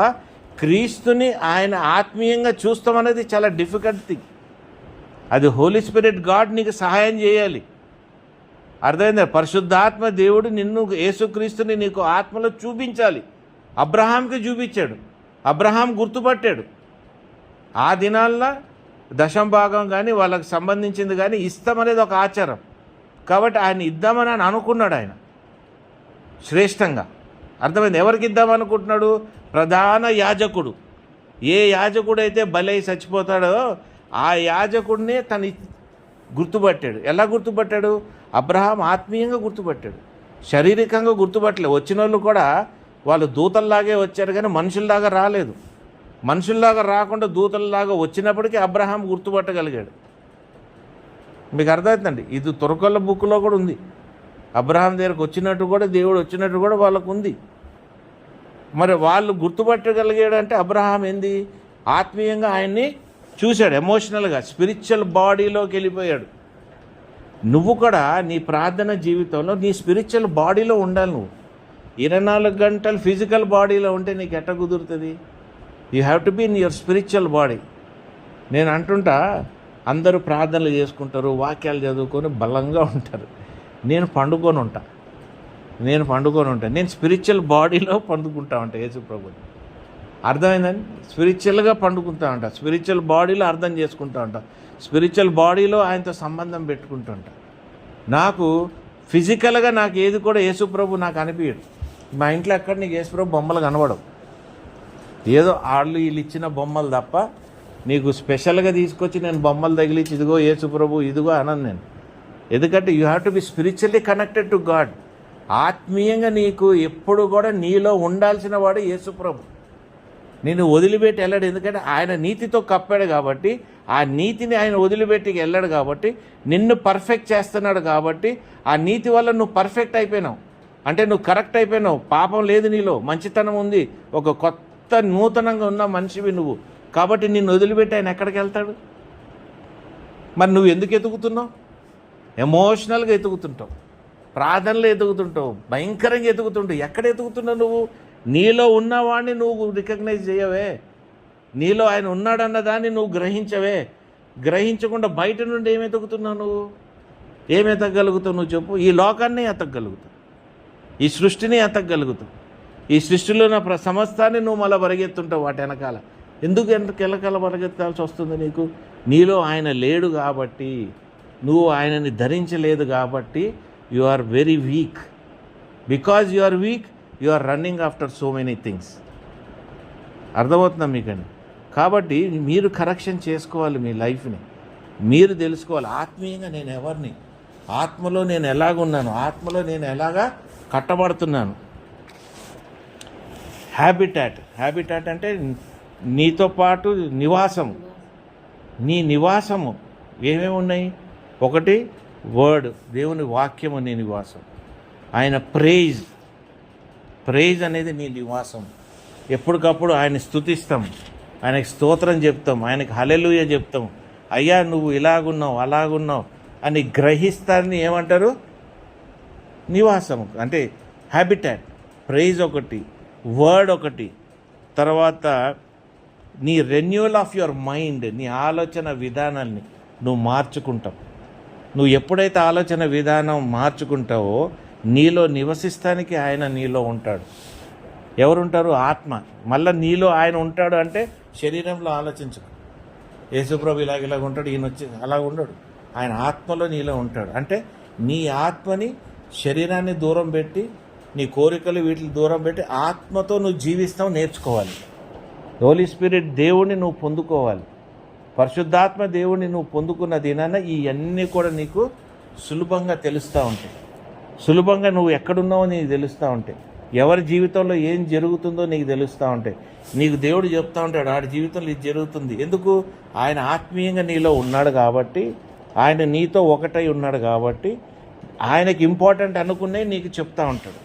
క్రీస్తుని ఆయన ఆత్మీయంగా చూస్తామనేది చాలా డిఫికల్ట్ థింగ్. అది హోలీ స్పిరిట్ గాడ్ నీకు సహాయం చేయాలి. అర్థమైందా? పరిశుద్ధాత్మ దేవుడు నిన్ను యేసుక్రీస్తుని నీకు ఆత్మలో చూపించాలి. అబ్రహాంకి చూపించాడు, అబ్రహాం గుర్తుపట్టాడు. ఆ దినాల్లో 10వ భాగం కానీ వాళ్ళకి సంబంధించింది కానీ ఇస్తామనేది ఒక ఆచారం. కాబట్టి ఆయన ఇద్దామని అని అనుకున్నాడు ఆయన శ్రేష్టంగా. అర్థమైంది? ఎవరికి ఇద్దామనుకుంటున్నాడు? ప్రధాన యాజకుడు. ఏ యాజకుడైతే బలై చచ్చిపోతాడో ఆ యాజకుడినే తను గుర్తుపట్టాడు. ఎలా గుర్తుపట్టాడు? అబ్రహాం ఆత్మీయంగా గుర్తుపట్టాడు, శారీరకంగా గుర్తుపట్టలే. వచ్చిన వాళ్ళు కూడా వాళ్ళు దూతల్లాగే వచ్చారు కానీ మనుషుల్లాగా రాలేదు. మనుషుల్లాగా రాకుండా దూతల్లాగా వచ్చినప్పటికీ అబ్రహాం గుర్తుపట్టగలిగాడు. మీకు అర్థమవుతుందండి, ఇది తురకల బుక్లో కూడా ఉంది. అబ్రహాం దగ్గరకు వచ్చినట్టు కూడా దేవుడు వచ్చినట్టు కూడా వాళ్ళకు ఉంది. మరి వాళ్ళు గుర్తుపట్టగలిగాడు అంటే అబ్రహాం ఏంది, ఆత్మీయంగా ఆయన్ని చూశాడు, ఎమోషనల్గా స్పిరిచువల్ బాడీలోకి వెళ్ళిపోయాడు. నువ్వు కూడా నీ ప్రార్థన జీవితంలో నీ స్పిరిచువల్ బాడీలో ఉండాలి. నువ్వు 24 గంటలు ఫిజికల్ బాడీలో ఉంటే నీకు ఎట్ట కుదురుతుంది? You have to be in your spiritual body. నేను అంటుంటా, అందరూ ప్రార్థనలు చేసుకుంటారు, వాక్యాలు చదువుకొని బలంగా ఉంటారు. నేను పండుకొని ఉంటా. నేను స్పిరిచువల్ బాడీలో పండుకుంటా ఉంటా. యేసు ప్రభుని అర్థమైందని స్పిరిచువల్గా పండుకుంటా ఉంటా. స్పిరిచువల్ బాడీలో అర్థం చేసుకుంటా ఉంటా. స్పిరిచువల్ బాడీలో ఆయనతో సంబంధం పెట్టుకుంటూ ఉంటా. నాకు ఫిజికల్గా నాకు ఏది కూడా యేసు ప్రభు నాకు అనిపించడు. మా ఇంట్లో ఎక్కడ నీకు యేసు ప్రభు బొమ్మలు కనబడవు. ఏదో వాళ్ళు వీళ్ళు ఇచ్చిన బొమ్మలు తప్ప నీకు స్పెషల్గా తీసుకొచ్చి నేను బొమ్మలు తగిలించి ఇదిగో యేసు ప్రభు ఇదిగో అనను నేను. ఎందుకంటే you have to be spiritually connected to God. ఆత్మీయంగా నీకు ఎప్పుడు కూడా నీలో ఉండాల్సిన వాడు యేసు ప్రభు. నిన్ను వదిలిపెట్టి వెళ్ళాడు. ఎందుకంటే ఆయన నీతితో కప్పాడు కాబట్టి, ఆ నీతిని ఆయన వదిలిపెట్టి వెళ్ళాడు కాబట్టి, నిన్ను పర్ఫెక్ట్ చేస్తున్నాడు కాబట్టి, ఆ నీతి వల్ల నువ్వు పర్ఫెక్ట్ అయిపోయినావు. అంటే నువ్వు కరెక్ట్ అయిపోయినావు. పాపం లేదు నీలో, మంచితనం ఉంది, ఒక కొత్త నూతనంగా ఉన్న మనిషివి నువ్వు. కాబట్టి నిన్ను వదిలిపెట్టి ఆయన ఎక్కడికి వెళ్తాడు? మరి నువ్వు ఎందుకు ఎతుకుతున్నావు? ఎమోషనల్గా ఎతుకుతుంటావు, ప్రార్థనలు ఎతుకుతుంటావు, భయంకరంగా ఎతుకుతుంటావు. ఎక్కడ ఎతుకుతున్నావు నువ్వు? నీలో ఉన్నవాడిని నువ్వు రికగ్నైజ్ చేయవే. నీలో ఆయన ఉన్నాడన్న దాన్ని నువ్వు గ్రహించవే. గ్రహించకుండా బయట నుండి ఏమి ఎతుకుతున్నావు? నువ్వు ఏమి ఎతకగలుగుతావు? నువ్వు చెప్పు. ఈ లోకాన్ని ఎతకగలుగుతావు, ఈ సృష్టిని ఎతకగలుగుతావు. ఈ సృష్టిలో ఉన్న సమస్తాన్ని నువ్వు మళ్ళీ పరిగెత్తుంటావు వాటి వెనకాల. ఎందుకు వెనకాల పరిగెత్తాల్సి వస్తుంది నీకు? నీలో ఆయన లేడు కాబట్టి, నువ్వు ఆయనని ధరించలేదు కాబట్టి you are very weak. Because you are weak, you are running after so many things. అర్థమవుతుందా మీకండి? కాబట్టి మీరు కరెక్షన్ చేసుకోవాలి. మీ లైఫ్ని మీరు తెలుసుకోవాలి. ఆత్మీయంగా నేను ఎవరిని, ఆత్మలో నేను ఎలాగున్నాను, ఆత్మలో నేను ఎలాగా కట్టబడుతున్నాను. హ్యాబిటాట్ అంటే నీతో పాటు నివాసము. నీ నివాసము ఏమేమి ఉన్నాయి? ఒకటి వర్డ్, దేవుని వాక్యము నీ నివాసం. ఆయన ప్రైజ్ అనేది నీ నివాసం. ఎప్పటికప్పుడు ఆయన స్తుతిస్తాం, ఆయనకి స్తోత్రం చెప్తాం, ఆయనకి హల్లెలూయా చెప్తాం. అయ్యా నువ్వు ఇలాగున్నావు అలాగున్నావు అని గ్రహిస్తారని ఏమంటారు? నివాసము అంటే హ్యాబిటాట్. ప్రైజ్ ఒకటి, వర్డ్ ఒకటి, తర్వాత నీ రెన్యూవల్ ఆఫ్ యువర్ మైండ్, నీ ఆలోచన విధానాన్ని నువ్వు మార్చుకుంటావు. నువ్వు ఎప్పుడైతే ఆలోచన విధానం మార్చుకుంటావో నీలో నివసిస్తానికి ఆయన నీలో ఉంటాడు. ఎవరుంటారు? ఆత్మ. మళ్ళీ నీలో ఆయన ఉంటాడు అంటే శరీరంలో ఆలోచించు. యేసుప్రభు ఇలాగ ఉంటాడు, ఈయన వచ్చి అలా ఉండడు. ఆయన ఆత్మలో నీలో ఉంటాడు. అంటే నీ ఆత్మని శరీరాన్ని దూరం పెట్టి, నీ కోరికలు వీటిని దూరం పెట్టి ఆత్మతో నువ్వు జీవిస్తావు, నేర్చుకోవాలి. హోలీ స్పిరిట్ దేవుణ్ణి నువ్వు పొందుకోవాలి. పరిశుద్ధాత్మ దేవుణ్ణి నువ్వు పొందుకున్న దినాన ఇవన్నీ కూడా నీకు సులభంగా తెలుస్తూ ఉంటాయి. సులభంగా నువ్వు ఎక్కడున్నావో నీకు తెలుస్తూ ఉంటాయి. ఎవరి జీవితంలో ఏం జరుగుతుందో నీకు తెలుస్తూ ఉంటాయి. నీకు దేవుడు చెప్తూ ఉంటాడు ఆడి జీవితంలో ఇది జరుగుతుంది. ఎందుకు? ఆయన ఆత్మీయంగా నీలో ఉన్నాడు కాబట్టి, ఆయన నీతో ఒకటై ఉన్నాడు కాబట్టి, ఆయనకి ఇంపార్టెంట్ అనుకున్నవి నీకు చెప్తూ ఉంటాడు.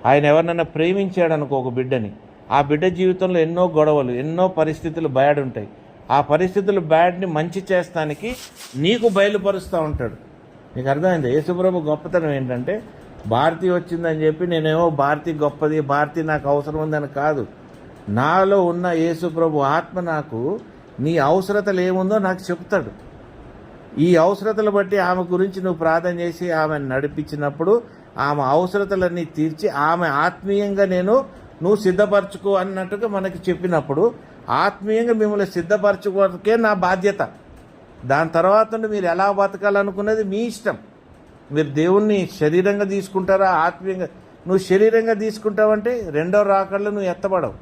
ఆయన ఎవరినైనా ప్రేమించాడు అనుకో ఒక బిడ్డని, ఆ బిడ్డ జీవితంలో ఎన్నో గొడవలు, ఎన్నో పరిస్థితులు బ్యాడ్ ఉంటాయి. ఆ పరిస్థితులు బ్యాడ్ని మంచి చేస్తానికి నీకు బయలుపరుస్తూ ఉంటాడు. నీకు అర్థమైంది? యేసుప్రభు గొప్పతనం ఏంటంటే, భారతి వచ్చిందని చెప్పి నేనేమో భారతి గొప్పది, భారతి నాకు అవసరం ఉందని కాదు. నాలో ఉన్న యేసుప్రభు ఆత్మ నాకు నీ అవసరతలు ఏముందో నాకు చెప్తాడు. ఈ అవసరతలు బట్టి ఆమె గురించి నువ్వు ప్రార్థన చేసి ఆమెను నడిపించినప్పుడు, ఆమె అవసరతలన్నీ తీర్చి ఆమె ఆత్మీయంగా నువ్వు సిద్ధపరచుకో అన్నట్టుగా మనకి చెప్పినప్పుడు, ఆత్మీయంగా మిమ్మల్ని సిద్ధపరచుకోవడానికే నా బాధ్యత. దాని తర్వాత మీరు ఎలా బతకాలనుకున్నది మీ ఇష్టం. మీరు దేవుణ్ణి శరీరంగా తీసుకుంటారా ఆత్మీయంగా? నువ్వు శరీరంగా తీసుకుంటావంటే రెండో రాకడలో నువ్వు ఎత్తబడవు.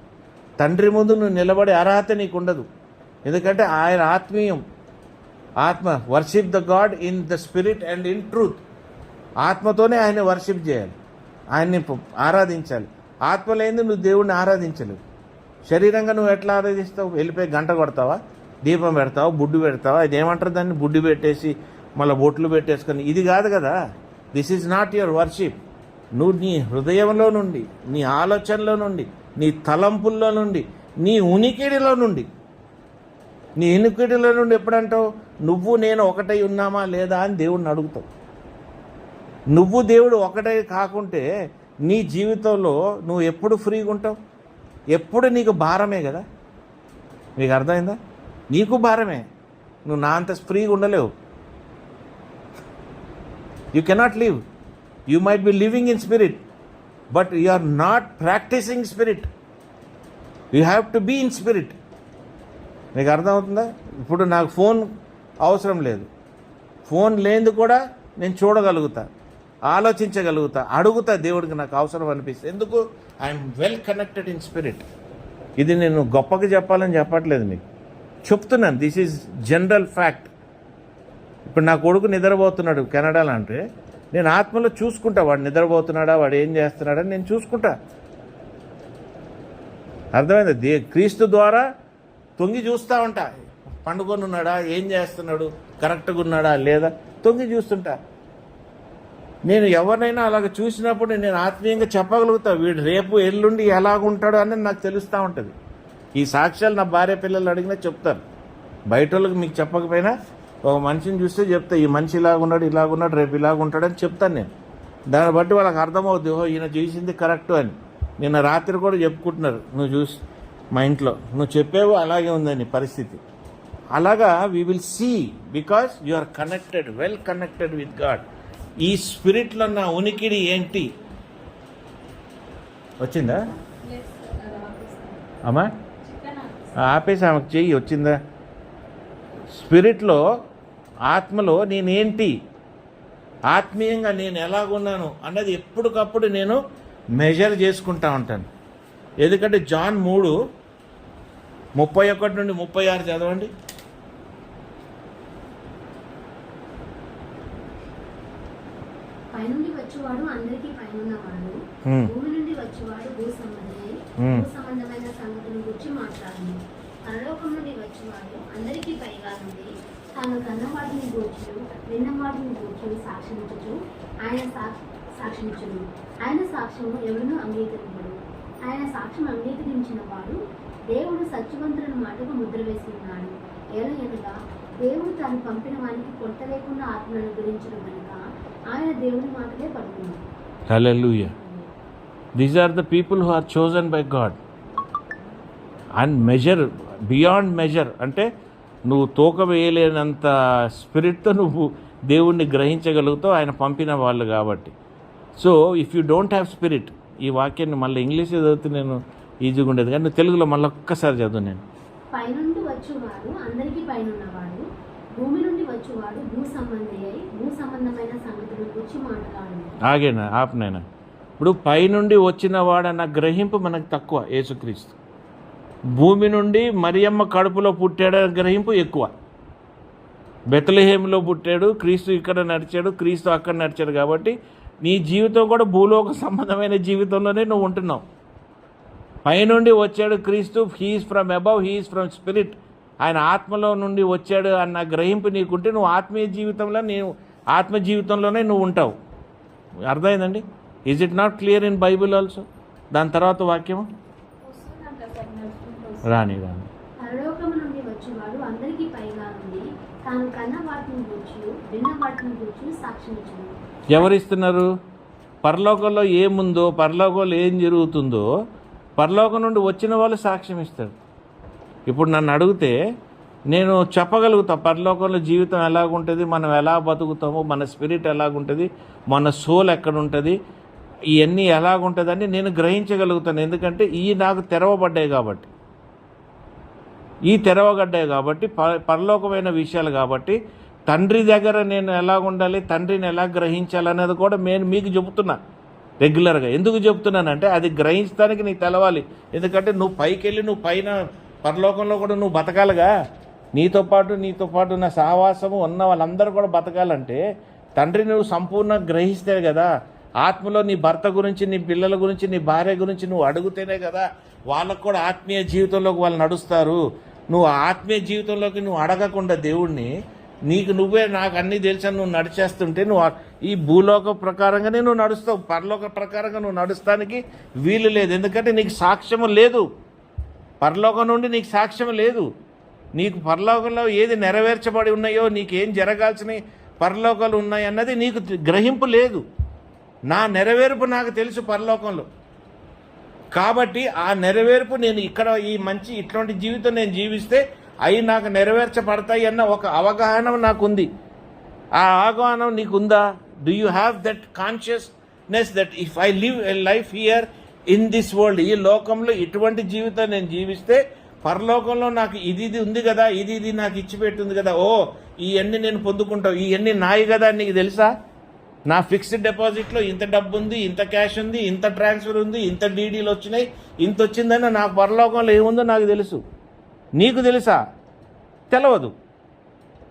తండ్రి ముందు నువ్వు నిలబడే అర్హత నీకు ఉండదు. ఎందుకంటే ఆయన ఆత్మీయం. ఆత్మ. Worship the God in the spirit and in truth. ఆత్మతోనే ఆయన వర్షిప్ చేయాలి, ఆయన్ని ఆరాధించాలి. ఆత్మలేంది నువ్వు దేవుడిని ఆరాధించలేవు. శరీరంగా నువ్వు ఎట్లా ఆరాధిస్తావు? వెళ్ళిపోయి గంట కొడతావా, దీపం పెడతావా, బుడ్డు పెడతావా? ఇది ఏమంటారు దాన్ని? బుడ్డు పెట్టేసి మళ్ళీ బొట్లు పెట్టేసుకొని, ఇది కాదు కదా. This is not your worship. నువ్వు నీ హృదయంలో నుండి, నీ ఆలోచనలో నుండి, నీ తలంపుల్లో నుండి, నీ ఉనికిడిలో నుండి, నీ ఉనికిడిలో నుండి ఎప్పుడంటావు? నువ్వు నేను ఒకటై ఉన్నామా లేదా అని దేవుడిని అడుగుతావు. నువ్వు దేవుడు ఒకటే కాకుంటే నీ జీవితంలో నువ్వు ఎప్పుడు ఫ్రీగా ఉంటావు? ఎప్పుడు నీకు భారమే కదా. మీకు అర్థమైందా? నీకు భారమే. నువ్వు నా అంత ఫ్రీగా ఉండలేవు. You cannot live. You might be living in spirit, but you are not practising spirit. You have to be in spirit. మీకు అర్థమవుతుందా? ఇప్పుడు నాకు ఫోన్ అవసరం లేదు. ఫోన్ లేనిది కూడా నేను చూడగలుగుతా, ఆలోచించగలుగుతా, అడుగుతా దేవుడికి నాకు అవసరం అనిపిస్తే. ఎందుకు? I'm well connected in spirit. ఇది నేను గొప్పగా చెప్పాలని చెప్పట్లేదు, మీకు చెప్తున్నాను. This is general fact. ఇప్పుడు నా కొడుకు నిద్రపోతున్నాడు కెనడాలో అంటే నేను ఆత్మలో చూసుకుంటా, వాడు నిద్రపోతున్నాడా, వాడు ఏం చేస్తున్నాడని నేను చూసుకుంటా. అర్థమైంది? క్రీస్తు ద్వారా తొంగి చూస్తూ ఉంటా. పండుకొని ఉన్నాడా, ఏం చేస్తున్నాడు, కరెక్ట్గా ఉన్నాడా లేదా తొంగి చూస్తుంటా. నేను ఎవరినైనా అలాగ చూసినప్పుడు నేను ఆత్మీయంగా చెప్పగలుగుతా, వీడు రేపు ఎల్లుండి ఎలాగుంటాడు అని నాకు తెలుస్తూ ఉంటుంది. ఈ సాక్ష్యాలు నా భార్య పిల్లలు అడిగినా చెప్తారు. బయట వాళ్ళకి మీకు చెప్పకపోయినా ఒక మనిషిని చూస్తే చెప్తా, ఈ మనిషి ఇలాగున్నాడు, ఇలాగున్నాడు, రేపు ఇలాగుంటాడని చెప్తాను నేను. దాన్ని బట్టి వాళ్ళకి అర్థమవుద్ది, ఓహో ఈయన చూసింది కరెక్ట్ అని. నిన్న రాత్రి కూడా చెప్పుకుంటున్నారు, నువ్వు చూసి మా ఇంట్లో నువ్వు చెప్పేవు అలాగే ఉందని పరిస్థితి. అలాగా we will see, because you are connected, well connected with God. ఈ స్పిరిట్లో నా ఉనికిడి ఏంటి? వచ్చిందా అమ్మా? ఆపేసి ఆమెకు చెయ్యి. వచ్చిందా? స్పిరిట్లో, ఆత్మలో నేనేంటి, ఆత్మీయంగా నేను ఎలాగున్నాను అన్నది ఎప్పటికప్పుడు నేను మెజర్ చేసుకుంటా ఉంటాను. ఎందుకంటే జాన్ 3:31 నుండి 36 చదవండి. పైనుండి వచ్చేవాడు అందరికీ పైనున్నవాడు, భూమి నుండి వచ్చేవాడు భూ సంబంధమైన సంగతుల గురించి మాట్లాడండి. పరలోకం నుండి వచ్చేవాడు అందరికీ పైగా నుండి తాను కన్న వాటిని గూర్చు విన్న వాటిని గూర్చు సాక్షించు ఆయన సాక్షించును. ఆయన సాక్ష్యము ఎవరినూ అంగీకరించడు. ఆయన సాక్ష్యం అంగీకరించిన వాడు దేవుడు సత్యవంతులను మాటకు ముద్ర వేసి ఉన్నాడు. ఏలయనగా దేవుడు తాను పంపిన వానికి కొట్ట లేకుండా ఆత్మను అనుగ్రహించడం కనుక ఆయన దేవుని మాటలే పడుతున్నాడు. హల్లెలూయా. These are the people who are chosen by God. And measure, beyond measure, అంటే నువ్వు తూక వేయలేనంత స్పిరిట్తో నువ్వు దేవుణ్ణి గ్రహించగలుగుతావు, ఆయన పంపిన వాళ్ళు కాబట్టి. So if you don't have spirit, ఈ వాక్యాన్ని మళ్ళీ ఇంగ్లీష్లో చదివితే నేను ఈజీగా ఉండేది, కానీ నువ్వు తెలుగులో మళ్ళీ ఒక్కసారి చదువు. నేను పైనుండి వచ్చేవాడు అందరికీ పైనున్నవాడు, భూమి నుండి వచ్చేవాడు భూ సంబంధమైన సంగతుల గురించి మాట్లాడు. ఆగేనా, ఆపనైనా. ఇప్పుడు పైనుండి వచ్చిన వాడన్న గ్రహింపు మనకు తక్కువ. యేసుక్రీస్తు భూమి నుండి మరియమ్మ కడుపులో పుట్టాడన్న గ్రహింపు ఎక్కువ. బెత్లెహేములో పుట్టాడు, క్రీస్తు ఇక్కడ నడిచాడు, క్రీస్తు అక్కడ నడిచాడు. కాబట్టి నీ జీవితం కూడా భూలోక సంబంధమైన జీవితంలోనే నువ్వు ఉంటున్నావు. పైనుండి వచ్చాడు క్రీస్తు, he is from above, he is from spirit, ఆయన ఆత్మలో నుండి వచ్చాడు అన్న గ్రహింపు నీకుంటే నువ్వు ఆత్మీయ జీవితంలో ఆత్మ జీవితంలోనే నువ్వు ఉంటావు. అర్థమైందండి? Is it not clear in Bible also? దాని తర్వాత వాక్యం రాని పరలోకము నుండి వచ్చేవాడు అందరికీ పైగా నుండి తాను కన్న వాటిని గూర్చి విన్న వాటిని గూర్చి సాక్షించును. ఎవరిస్తున్నారు? పరలోకంలో ఏముందో, పరలోకంలో ఏం జరుగుతుందో పరలోకం నుండి వచ్చిన వాళ్ళు సాక్ష్యం ఇస్తారు. ఇప్పుడు నన్ను అడిగితే నేను చెప్పగలుగుతా పరలోకంలో జీవితం ఎలాగుంటుంది, మనం ఎలా బతుకుతామో, మన స్పిరిట్ ఎలాగుంటుంది, మన సోల్ ఎక్కడుంటుంది, ఇవన్నీ ఎలాగుంటుందని నేను గ్రహించగలుగుతాను. ఎందుకంటే నాకు తెరవబడ్డాయి కాబట్టి, పరలోకమైన విషయాలు కాబట్టి, తండ్రి దగ్గర నేను ఎలా ఉండాలి, తండ్రిని ఎలా గ్రహించాలనేది కూడా నేను మీకు చెబుతున్నా రెగ్యులర్గా. ఎందుకు చెప్తున్నానంటే అది గ్రహించడానికి నీకు తెలవాలి. ఎందుకంటే నువ్వు పైకి వెళ్ళి నువ్వు పైన పరలోకంలో కూడా నువ్వు బతకాలిగా. నీతో పాటు నా సహవాసము ఉన్న వాళ్ళందరూ కూడా బతకాలంటే తండ్రి నువ్వు సంపూర్ణంగా గ్రహిస్తే కదా ఆత్మలో నీ భర్త గురించి, నీ పిల్లల గురించి, నీ భార్య గురించి నువ్వు అడుగుతేనే కదా వాళ్ళకు కూడా ఆత్మీయ జీవితంలోకి వాళ్ళు నడుస్తారు. నువ్వు ఆత్మీయ జీవితంలోకి నువ్వు అడగకుండా దేవుణ్ణి, నీకు నువ్వే నాకు అన్నీ తెలుసని నువ్వు నడిచేస్తుంటే నువ్వు ఈ భూలోక ప్రకారంగానే నువ్వు నడుస్తావు. పరలోక ప్రకారంగా నువ్వు నడుస్తానికి వీలు లేదు. ఎందుకంటే నీకు సాక్ష్యము లేదు. పరలోకం నుండి నీకు సాక్ష్యం లేదు. నీకు పరలోకంలో ఏది నెరవేర్చబడి ఉన్నాయో, నీకేం జరగాల్సిన పరలోకాలు ఉన్నాయి అన్నది నీకు గ్రహింపు లేదు. నా నెరవేర్పు నాకు తెలుసు పరలోకంలో. కాబట్టి ఆ నెరవేర్పు నేను ఇక్కడ ఈ మంచి ఇట్లాంటి జీవితం నేను జీవిస్తే అవి నాకు నెరవేర్చబడతాయి అన్న ఒక అవగాహన నాకుంది. ఆ అవగాహన నీకుందా? Do you have that consciousness that if I live a life here in this world, ఈ లోకంలో ఇటువంటి జీవితం నేను జీవిస్తే పరలోకంలో నాకు ఇది ఉంది కదా, ఇది నాకు ఇచ్చిపెట్టింది కదా, ఓ ఇవన్నీ నేను పొందుకుంటావు, ఇవన్నీ నాయి కదా అని నీకు తెలుసా? నా ఫిక్స్డ్ డిపాజిట్లో ఇంత డబ్బు ఉంది, ఇంత క్యాష్ ఉంది, ఇంత ట్రాన్స్ఫర్ ఉంది, ఇంత డీడీలు వచ్చినాయి, ఇంత వచ్చిందని నాకు పరలోకంలో ఏముందో నాకు తెలుసు. నీకు తెలుసా? తెలవదు.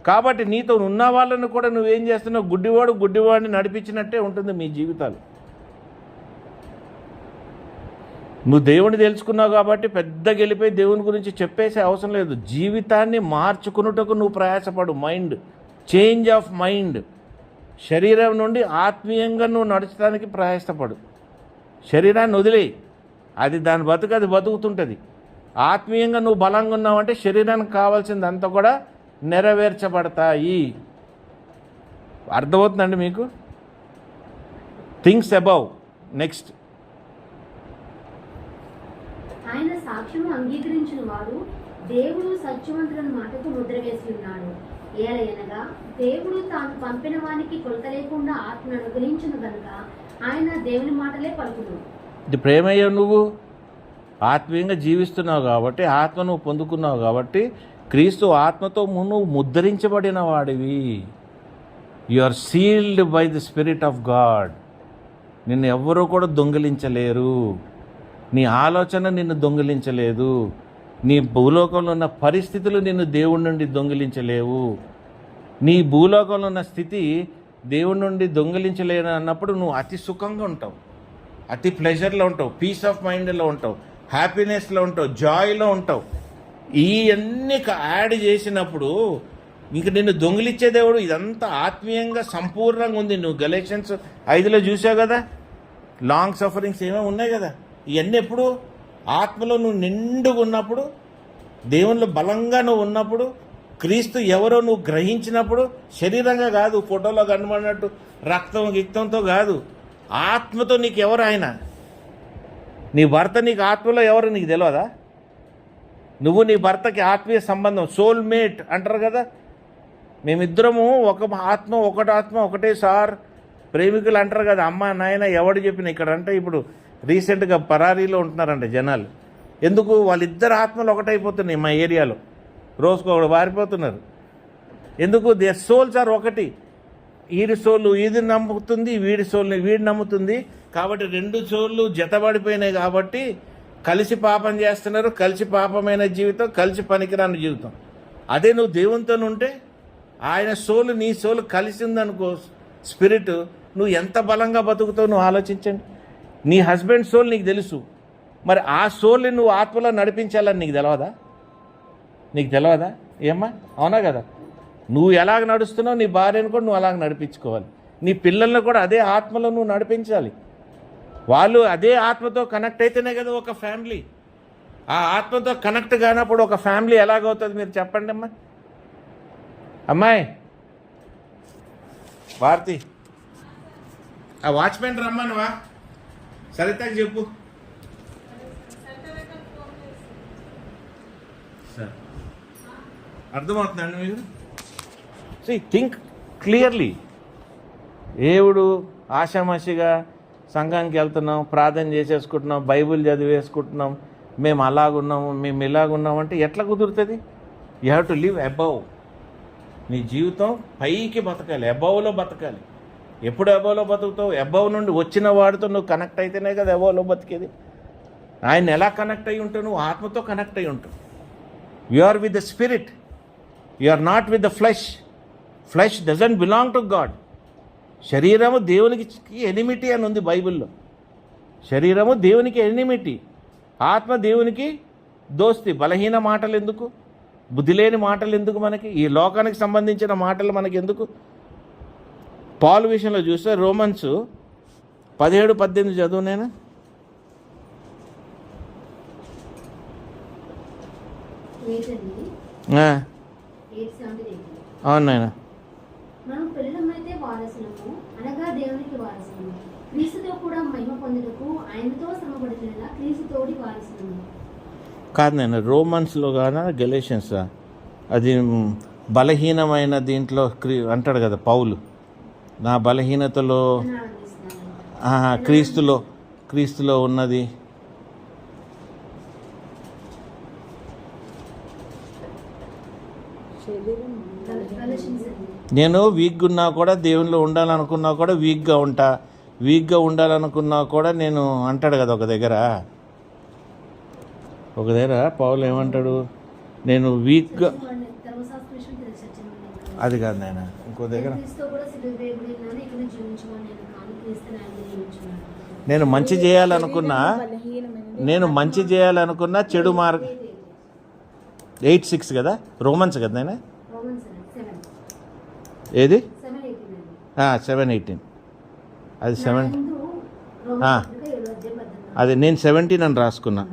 కాబట్టి నీతో ఉన్న వాళ్ళని కూడా నువ్వేం చేస్తున్నావు? గుడ్డివాడిని నడిపించినట్టే ఉంటుంది మీ జీవితాలు. నువ్వు దేవుని తెలుసుకున్నావు కాబట్టి పెద్ద గెలిపోయి దేవుని గురించి చెప్పేసే అవసరం లేదు. జీవితాన్ని మార్చుకున్నటకు నువ్వు ప్రయాసపడు. Mind change of mind. శరీరం నుండి ఆత్మీయంగా నువ్వు నడచడానికి ప్రయాసపడు. శరీరాన్ని వదిలేయి, అది దాని బతుకు అది బతుకుతుంటుంది. ఆత్మీయంగా నువ్వు బలంగా ఉన్నావంటే శరీరానికి కావాల్సిందంతా కూడా నెరవేర్చబడతాయి. అర్థమవుతుందండి మీకు? Things above. నెక్స్ట్, ఆయన సాక్ష్యము అంగీకరించిన వాడు దేవుడు సత్యవంతులను మాటకు ముద్ర వేసి ఉన్నాడు. ఏలయనగా దేవుడు తాను పంపిన వానికి కొలత లేకుండా ఆత్మను అనుగ్రహించిన కనుక ఆయన దేవుని మాటలే పలుకును. ఇది ప్రేమయ్య, నువ్వు ఆత్మీయంగా జీవిస్తున్నావు కాబట్టి, ఆత్మ నువ్వు పొందుకున్నావు కాబట్టి, క్రీస్తు ఆత్మతో నువ్వు ముద్రించబడిన వాడివి. You are sealed by the spirit of God. నిన్ను ఎవ్వరూ కూడా దొంగిలించలేరు. నీ ఆలోచన నిన్ను దొంగిలించలేదు. నీ భూలోకంలో ఉన్న పరిస్థితులు నిన్ను దేవుడి నుండి దొంగిలించలేవు. నీ భూలోకంలో ఉన్న స్థితి దేవుడి నుండి దొంగిలించలేను అన్నప్పుడు నువ్వు అతి సుఖంగా ఉంటావు, అతి ప్లెజర్లో ఉంటావు, పీస్ ఆఫ్ మైండ్లో ఉంటావు, హ్యాపీనెస్లో ఉంటావు, జాయ్లో ఉంటావు. ఇవన్నీ యాడ్ చేసినప్పుడు ఇంక నిన్ను దొంగిలిచ్చే దేవుడు ఇదంతా ఆత్మీయంగా సంపూర్ణంగా ఉంది. నువ్వు గలేషన్స్ 5లో చూసావు కదా, లాంగ్ సఫరింగ్స్ ఏమేమి ఉన్నాయి కదా. ఇవన్నీ ఎప్పుడు? ఆత్మలో నువ్వు నిండుగా ఉన్నప్పుడు, దేవునిలో బలంగా నువ్వు ఉన్నప్పుడు, క్రీస్తు ఎవరో నువ్వు గ్రహించినప్పుడు. శరీరంగా కాదు, ఫోటోలో కనబడినట్టు రక్తంతో కాదు, ఆత్మతో. నీకు ఎవరు ఆయన? నీ భర్త నీకు ఆత్మలో ఎవరు నీకు తెలియదా? నువ్వు నీ భర్తకి ఆత్మీయ సంబంధం, సోల్మేట్ అంటారు కదా. మేమిద్దరము ఒక ఆత్మ, ఒకటే సార్ ప్రేమికులు అంటారు కదా. అమ్మ నాయన ఎవడు చెప్పిన ఇక్కడ అంటే ఇప్పుడు రీసెంట్గా పరారీలో ఉంటున్నారంట జనాలు. ఎందుకు? వాళ్ళిద్దరు ఆత్మలు ఒకటైపోతున్నాయి మా ఏరియాలో. రోజుకు ఒకడు వారిపోతున్నారు. ఎందుకు? దేర్ సోల్స్ ఆర్ ఒకటి. వీడి సోలు ఇది నమ్ముతుంది, వీడి సోల్ని వీడి నమ్ముతుంది. కాబట్టి 2 సోళ్ళు జతబడిపోయినాయి కాబట్టి కలిసి పాపం చేస్తున్నారు. కలిసి పాపమైన జీవితం, కలిసి పనికిరాని జీవితం. అదే నువ్వు దేవునితో ఉంటే, ఆయన సోలు నీ సోలు కలిసి ఉందనుకో, స్పిరిట్, నువ్వు ఎంత బలంగా బతుకుతావు నువ్వు ఆలోచించండి. నీ హస్బెండ్ సోల్ నీకు తెలుసు, మరి ఆ సోల్ని నువ్వు ఆత్మలో నడిపించాలని నీకు తెలియదా? ఏమ్మా, అవునా కదా? నువ్వు ఎలాగ నడుస్తున్నావు, నీ భార్యను కూడా నువ్వు అలాగ నడిపించుకోవాలి. నీ పిల్లల్ని కూడా అదే ఆత్మలో నువ్వు నడిపించాలి. వాళ్ళు అదే ఆత్మతో కనెక్ట్ అయితేనే కదా ఒక ఫ్యామిలీ. ఆ ఆత్మతో కనెక్ట్ కానప్పుడు ఒక ఫ్యామిలీ ఎలాగవుతుంది మీరు చెప్పండి అమ్మా. అమ్మాయి భారతి, ఆ వాచ్మెన్ రమ్మనువా, సరితకి చెప్పు. సార్ అర్థమవుతుందండి మీరు? Think clearly. దేవుడు ఆషామాషిగా సంఘానికి వెళ్తున్నాం, ప్రార్థన చేసేసుకుంటున్నాం, బైబిల్ చదివేసుకుంటున్నాం, మేము అలాగున్నాము, మేము ఇలాగున్నాం అంటే ఎట్లా కుదురుతుంది? You have to live above. నీ జీవితం పైకి బతకాలి, అబౌవ్లో బతకాలి. ఎప్పుడు అబౌవ్లో బతుకుతావు? అబౌవ్ నుండి వచ్చిన వాడితో నువ్వు కనెక్ట్ అయితేనే కదా అబౌవ్లో బతికేది. ఆయన ఎలా కనెక్ట్ అయి ఉంటావు? నువ్వు ఆత్మతో కనెక్ట్ అయి ఉంటావు. You are with the spirit, you are not with the flesh. Flesh doesn't belong to God. శరీరము దేవునికి ఎనిమిటీ అని ఉంది బైబిల్లో. శరీరము దేవునికి ఎనిమిటీ, ఆత్మ దేవునికి దోస్తి. బలహీన మాటలు ఎందుకు, బుద్ధి లేని మాటలు ఎందుకు, మనకి ఈ లోకానికి సంబంధించిన మాటలు మనకి ఎందుకు? పాలు విషయంలో చూస్తే రోమన్స్ 17-18 చదువు నేను. ఏంటండి? ఆ, 8:78. అవును నాయన. మనం పిల్లలమైతే వారసులము, అనగా దేవునికి వారసులము, క్రీస్తుతో కూడా మహిమ పొందుటకు ఆయనతో శ్రమపడుతున్న క్రీస్తుతోడి వారసులము. కాదు నాయన, రోమన్స్లో కానీ గెలేషన్స్ అది బలహీనమైన దీంట్లో అంటాడు కదా పౌలు, నా బలహీనతలో క్రీస్తులో ఉన్నది. నేను వీక్గా ఉన్నా కూడా దేవునిలో ఉండాలనుకున్నా కూడా వీక్గా ఉంటా, వీక్గా ఉండాలనుకున్నా కూడా నేను అంటాడు కదా ఒక దగ్గర పౌలు ఏమంటాడు, నేను వీక్గా, అది కాదు నాయన, ఇంకో దగ్గర నేను మంచి చేయాలనుకున్నా చెడు మార్గం. 8:6 కదా, రోమన్స్ కదా నాయన, ఏది 7:18, అది 7, అది నేను 17 అని రాసుకున్నా.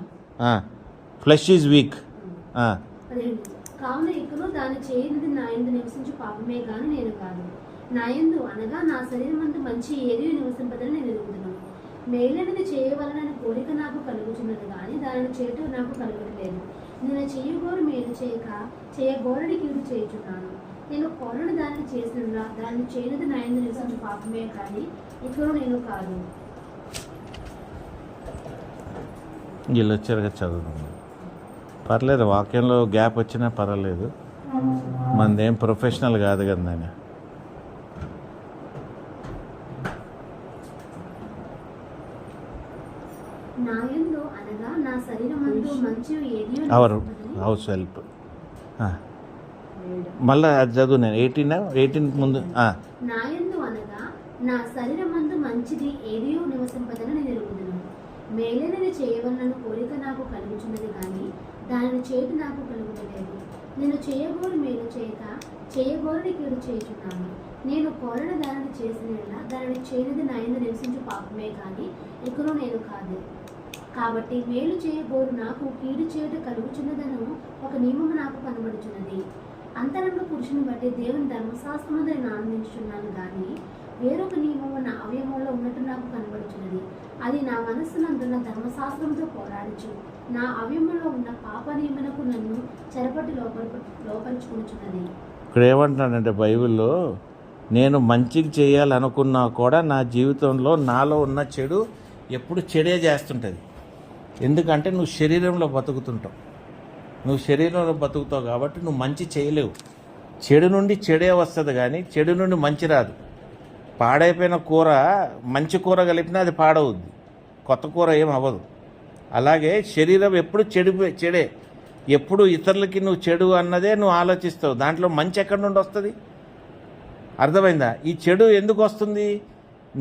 Flesh is weak. కావున ఇకను దాని చేయనిది నా యందు నివసించు పాపమే గాని నేను కాదు. నా యందు అనగా నా శరీరమందు మంచి ఏది నివసింపదని నేను ఎరుగుతున్నాను. మేలైనది చేయవలనని కోరిక నాకు కలుగుతున్నది కానీ దానిని చేయటం నాకు కలుగట్లేదు. నేను చేయగోరు మేలు చేయక చేయగోరడి కీడు చేయుచున్నాను. నేను కోరని దాన్ని చేసిన దాన్ని చేయనిది నా యందు నివసించు పాపమే కానీ ఇకను నేను కాదు. వీళ్ళు వచ్చారు కదా, చదువుతుంది పర్లేదు, వాక్యంలో గ్యాప్ వచ్చినా పర్వాలేదు, మనదేం ప్రొఫెషనల్ కాదు కదా నాయన. Our house help. మళ్ళీ అది చదువు నేను 18 ముందు. నాయందు అనగా నా శరీరమందు మంచిది ఏది నివసింపదని నేను ఎరుగుదును. మేలైనది చేయవలనని కోరిక నాకు కలుగుచున్నది కానీ దానిని చేయట నాకు కలుగుతలేదు. నేను చేయగోరు మేలు చేయక చేయగోరని కీడు చేయుచున్నాను. నేను కోరిన దానిని చేసిన దానిని చేయనిది నా యందు నివసించు పాపమే కానీ ఇకను నేను కాదు. కాబట్టి మేలు చేయగోరు నాకు కీడు చేయట కలుగుచున్నదను ఒక నియమము నాకు కనబడుచున్నది. అంతరంగ పురుషుని బట్టి దేవుని ధర్మశాస్త్రమును నేను ఆనందించుచున్నాను కానీ వేరొక నియమము నా అవయవంలో ఉన్నట్టు నాకు కనబడుచున్నది. అది నా మనస్సునందున్న ధర్మశాస్త్రంతో పోరాడుచు నా అవయవంలో ఉన్న పాప నియమనకు నన్ను చెరపట్టి లోపరుచుకుంటున్నది. ఇక్కడ ఏమంటున్నాడంటే బైబిల్లో, నేను మంచిగా చేయాలనుకున్నా కూడా నా జీవితంలో నాలో ఉన్న చెడు ఎప్పుడు చెడే చేస్తుంటుంది. ఎందుకంటే నువ్వు శరీరంలో బతుకుతుంటావు, కాబట్టి నువ్వు మంచి చేయలేవు. చెడు నుండి చెడే వస్తుంది కానీ చెడు నుండి మంచి రాదు. పాడైపోయిన కూర మంచి కూర కలిపినా అది పాడవుద్ది, కొత్త కూర ఏం అవ్వదు. అలాగే శరీరం ఎప్పుడు చెడే, ఎప్పుడు ఇతరులకి నువ్వు చెడు అన్నదే నువ్వు ఆలోచిస్తావు. దాంట్లో మంచి ఎక్కడి నుండి వస్తుంది? అర్థమైందా? ఈ చెడు ఎందుకు వస్తుంది?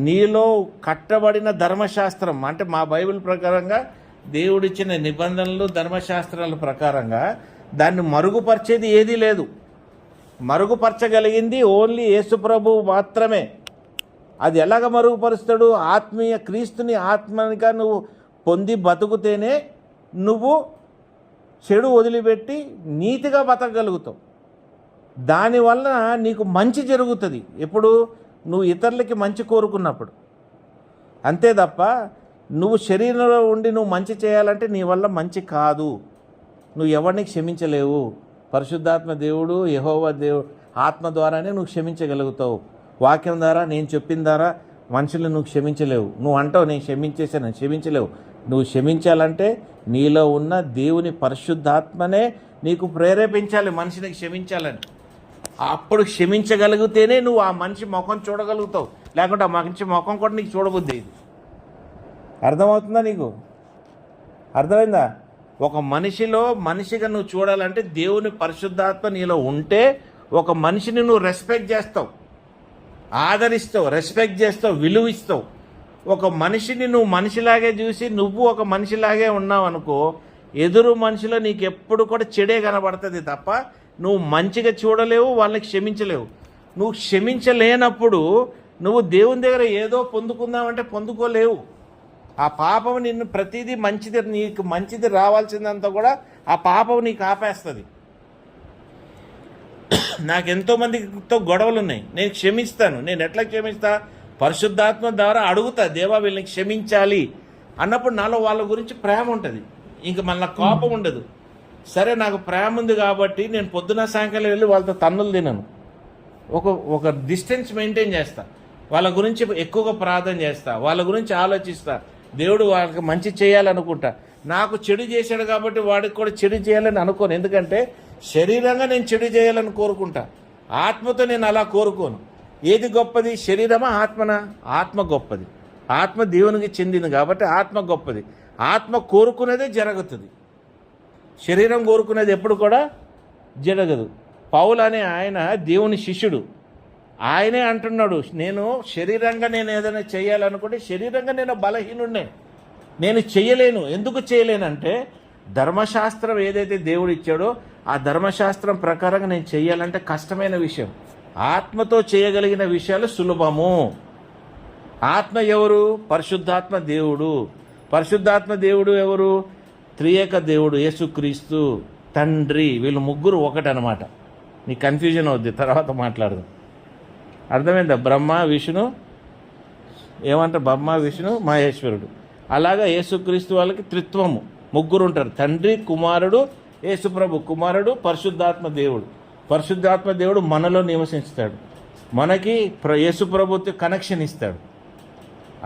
నీలో కట్టబడిన ధర్మశాస్త్రం, అంటే మా బైబిల్ ప్రకారంగా దేవుడిచ్చిన నిబంధనలు ధర్మశాస్త్రాల ప్రకారంగా దాన్ని మరుగుపరిచేది ఏదీ లేదు. మరుగుపరచగలిగింది ఓన్లీ యేసుప్రభువు మాత్రమే. అది ఎలాగ మరుగుపరుస్తాడు? ఆత్మీయ క్రీస్తుని ఆత్మనిగా నువ్వు పొంది బతుకుతేనే నువ్వు చెడు వదిలిపెట్టి నీతిగా బతకగలుగుతావు. దానివల్ల నీకు మంచి జరుగుతుంది. ఎప్పుడు? నువ్వు ఇతరులకి మంచి కోరుకున్నప్పుడు. అంతే తప్ప నువ్వు శరీరంలో ఉండి నువ్వు మంచి చేయాలంటే నీ వల్ల మంచి కాదు. నువ్వు ఎవరిని క్షమించలేవు. పరిశుద్ధాత్మ దేవుడు, యెహోవా దేవుడు ఆత్మ ద్వారానే నువ్వు క్షమించగలుగుతావు. వాక్యం ద్వారా, నేను చెప్పిన ద్వారా మనుషులను నువ్వు క్షమించలేవు. నువ్వు అంటావు నేను క్షమించలేవు. నువ్వు క్షమించాలంటే నీలో ఉన్న దేవుని పరిశుద్ధాత్మనే నీకు ప్రేరేపించాలి మనిషిని క్షమించాలని. అప్పుడు క్షమించగలిగితేనే నువ్వు ఆ మనిషి ముఖం చూడగలుగుతావు. లేకుంటే ఆ మనిషి ముఖం కూడా నీకు చూడబుద్ది. అర్థమవుతుందా నీకు? అర్థమైందా? ఒక మనిషిగా నువ్వు చూడాలంటే దేవుని పరిశుద్ధాత్మ నీలో ఉంటే ఒక మనిషిని నువ్వు రెస్పెక్ట్ చేస్తావు. ఆదరిస్తావు, రెస్పెక్ట్ చేస్తావు, విలువ ఇస్తావు. ఒక మనిషిని నువ్వు మనిషిలాగే చూసి నువ్వు ఒక మనిషిలాగే ఉన్నావు అనుకో, ఎదురు మనిషిలో నీకు ఎప్పుడు కూడా చెడే కనబడుతుంది తప్ప నువ్వు మంచిగా చూడలేవు, వాళ్ళని క్షమించలేవు. నువ్వు క్షమించలేనప్పుడు నువ్వు దేవుని దగ్గర ఏదో పొందుకుందామంటే పొందుకోలేవు. ఆ పాపం నిన్ను ప్రతిదీ మంచిది, నీకు మంచిది రావాల్సిందంతా కూడా ఆ పాపం నీకు ఆపేస్తుంది. నాకు ఎంతోమందితో గొడవలు ఉన్నాయి, నేను క్షమిస్తాను. నేను ఎట్లా క్షమిస్తా? పరిశుద్ధాత్మ ద్వారా అడుగుతా, దేవా వీళ్ళని క్షమించాలి అన్నప్పుడు నాలో వాళ్ళ గురించి ప్రేమ ఉంటుంది, ఇంక మళ్ళీ కోపం ఉండదు. సరే నాకు ప్రేమ ఉంది కాబట్టి నేను పొద్దున సాయంకాలం వెళ్ళి వాళ్ళతో తన్నులు తినను, ఒక డిస్టెన్స్ మెయింటైన్ చేస్తా, వాళ్ళ గురించి ఎక్కువగా ప్రార్థన చేస్తా, వాళ్ళ గురించి ఆలోచిస్తా, దేవుడు వాళ్ళకి మంచి చేయాలనుకుంటా. నాకు చెడు చేశాడు కాబట్టి వాడికి కూడా చెడు చేయాలని అనుకోను, ఎందుకంటే శరీరంగా నేను చెడు చేయాలని కోరుకుంటా, ఆత్మతో నేను అలా కోరుకోను. ఏది గొప్పది, శరీరమా ఆత్మనా? ఆత్మ గొప్పది. ఆత్మ దేవునికి చెందింది కాబట్టి ఆత్మ గొప్పది. ఆత్మ కోరుకునేదే జరుగుతుంది, శరీరం కోరుకునేది ఎప్పుడు కూడా జరగదు. పౌలు అనే ఆయన దేవుని శిష్యుడు, ఆయనే అంటున్నాడు, నేను శరీరంగా నేను ఏదైనా చేయాలనుకుంటే శరీరంగా నేను బలహీనుడినే, నేను చేయలేను. ఎందుకు చేయలేనంటే ధర్మశాస్త్రం ఏదైతే దేవుడు ఇచ్చాడో ఆ ధర్మశాస్త్రం ప్రకారంగా నేను చేయాలంటే కష్టమైన విషయం. ఆత్మతో చేయగలిగిన విషయాలు సులభము. ఆత్మ ఎవరు? పరిశుద్ధాత్మ దేవుడు. పరిశుద్ధాత్మ దేవుడు ఎవరు? త్రియేక దేవుడు, యేసుక్రీస్తు, తండ్రి, వీళ్ళు ముగ్గురు ఒకటనమాట. నీకు కన్ఫ్యూజన్ అవుద్ది, తర్వాత మాట్లాడదాం. అర్థమైందా? బ్రహ్మ విష్ణు ఏమంటారు? బ్రహ్మ విష్ణు మహేశ్వరుడు. అలాగా యేసుక్రీస్తు వాళ్ళకి త్రిత్వము, ముగ్గురు ఉంటారు, తండ్రి, కుమారుడు, యేసుప్రభు కుమారుడు, పరిశుద్ధాత్మ దేవుడు. పరిశుద్ధాత్మ దేవుడు మనలో నివసిస్తాడు, మనకి యేసుప్రభుతో కనెక్షన్ ఇస్తాడు.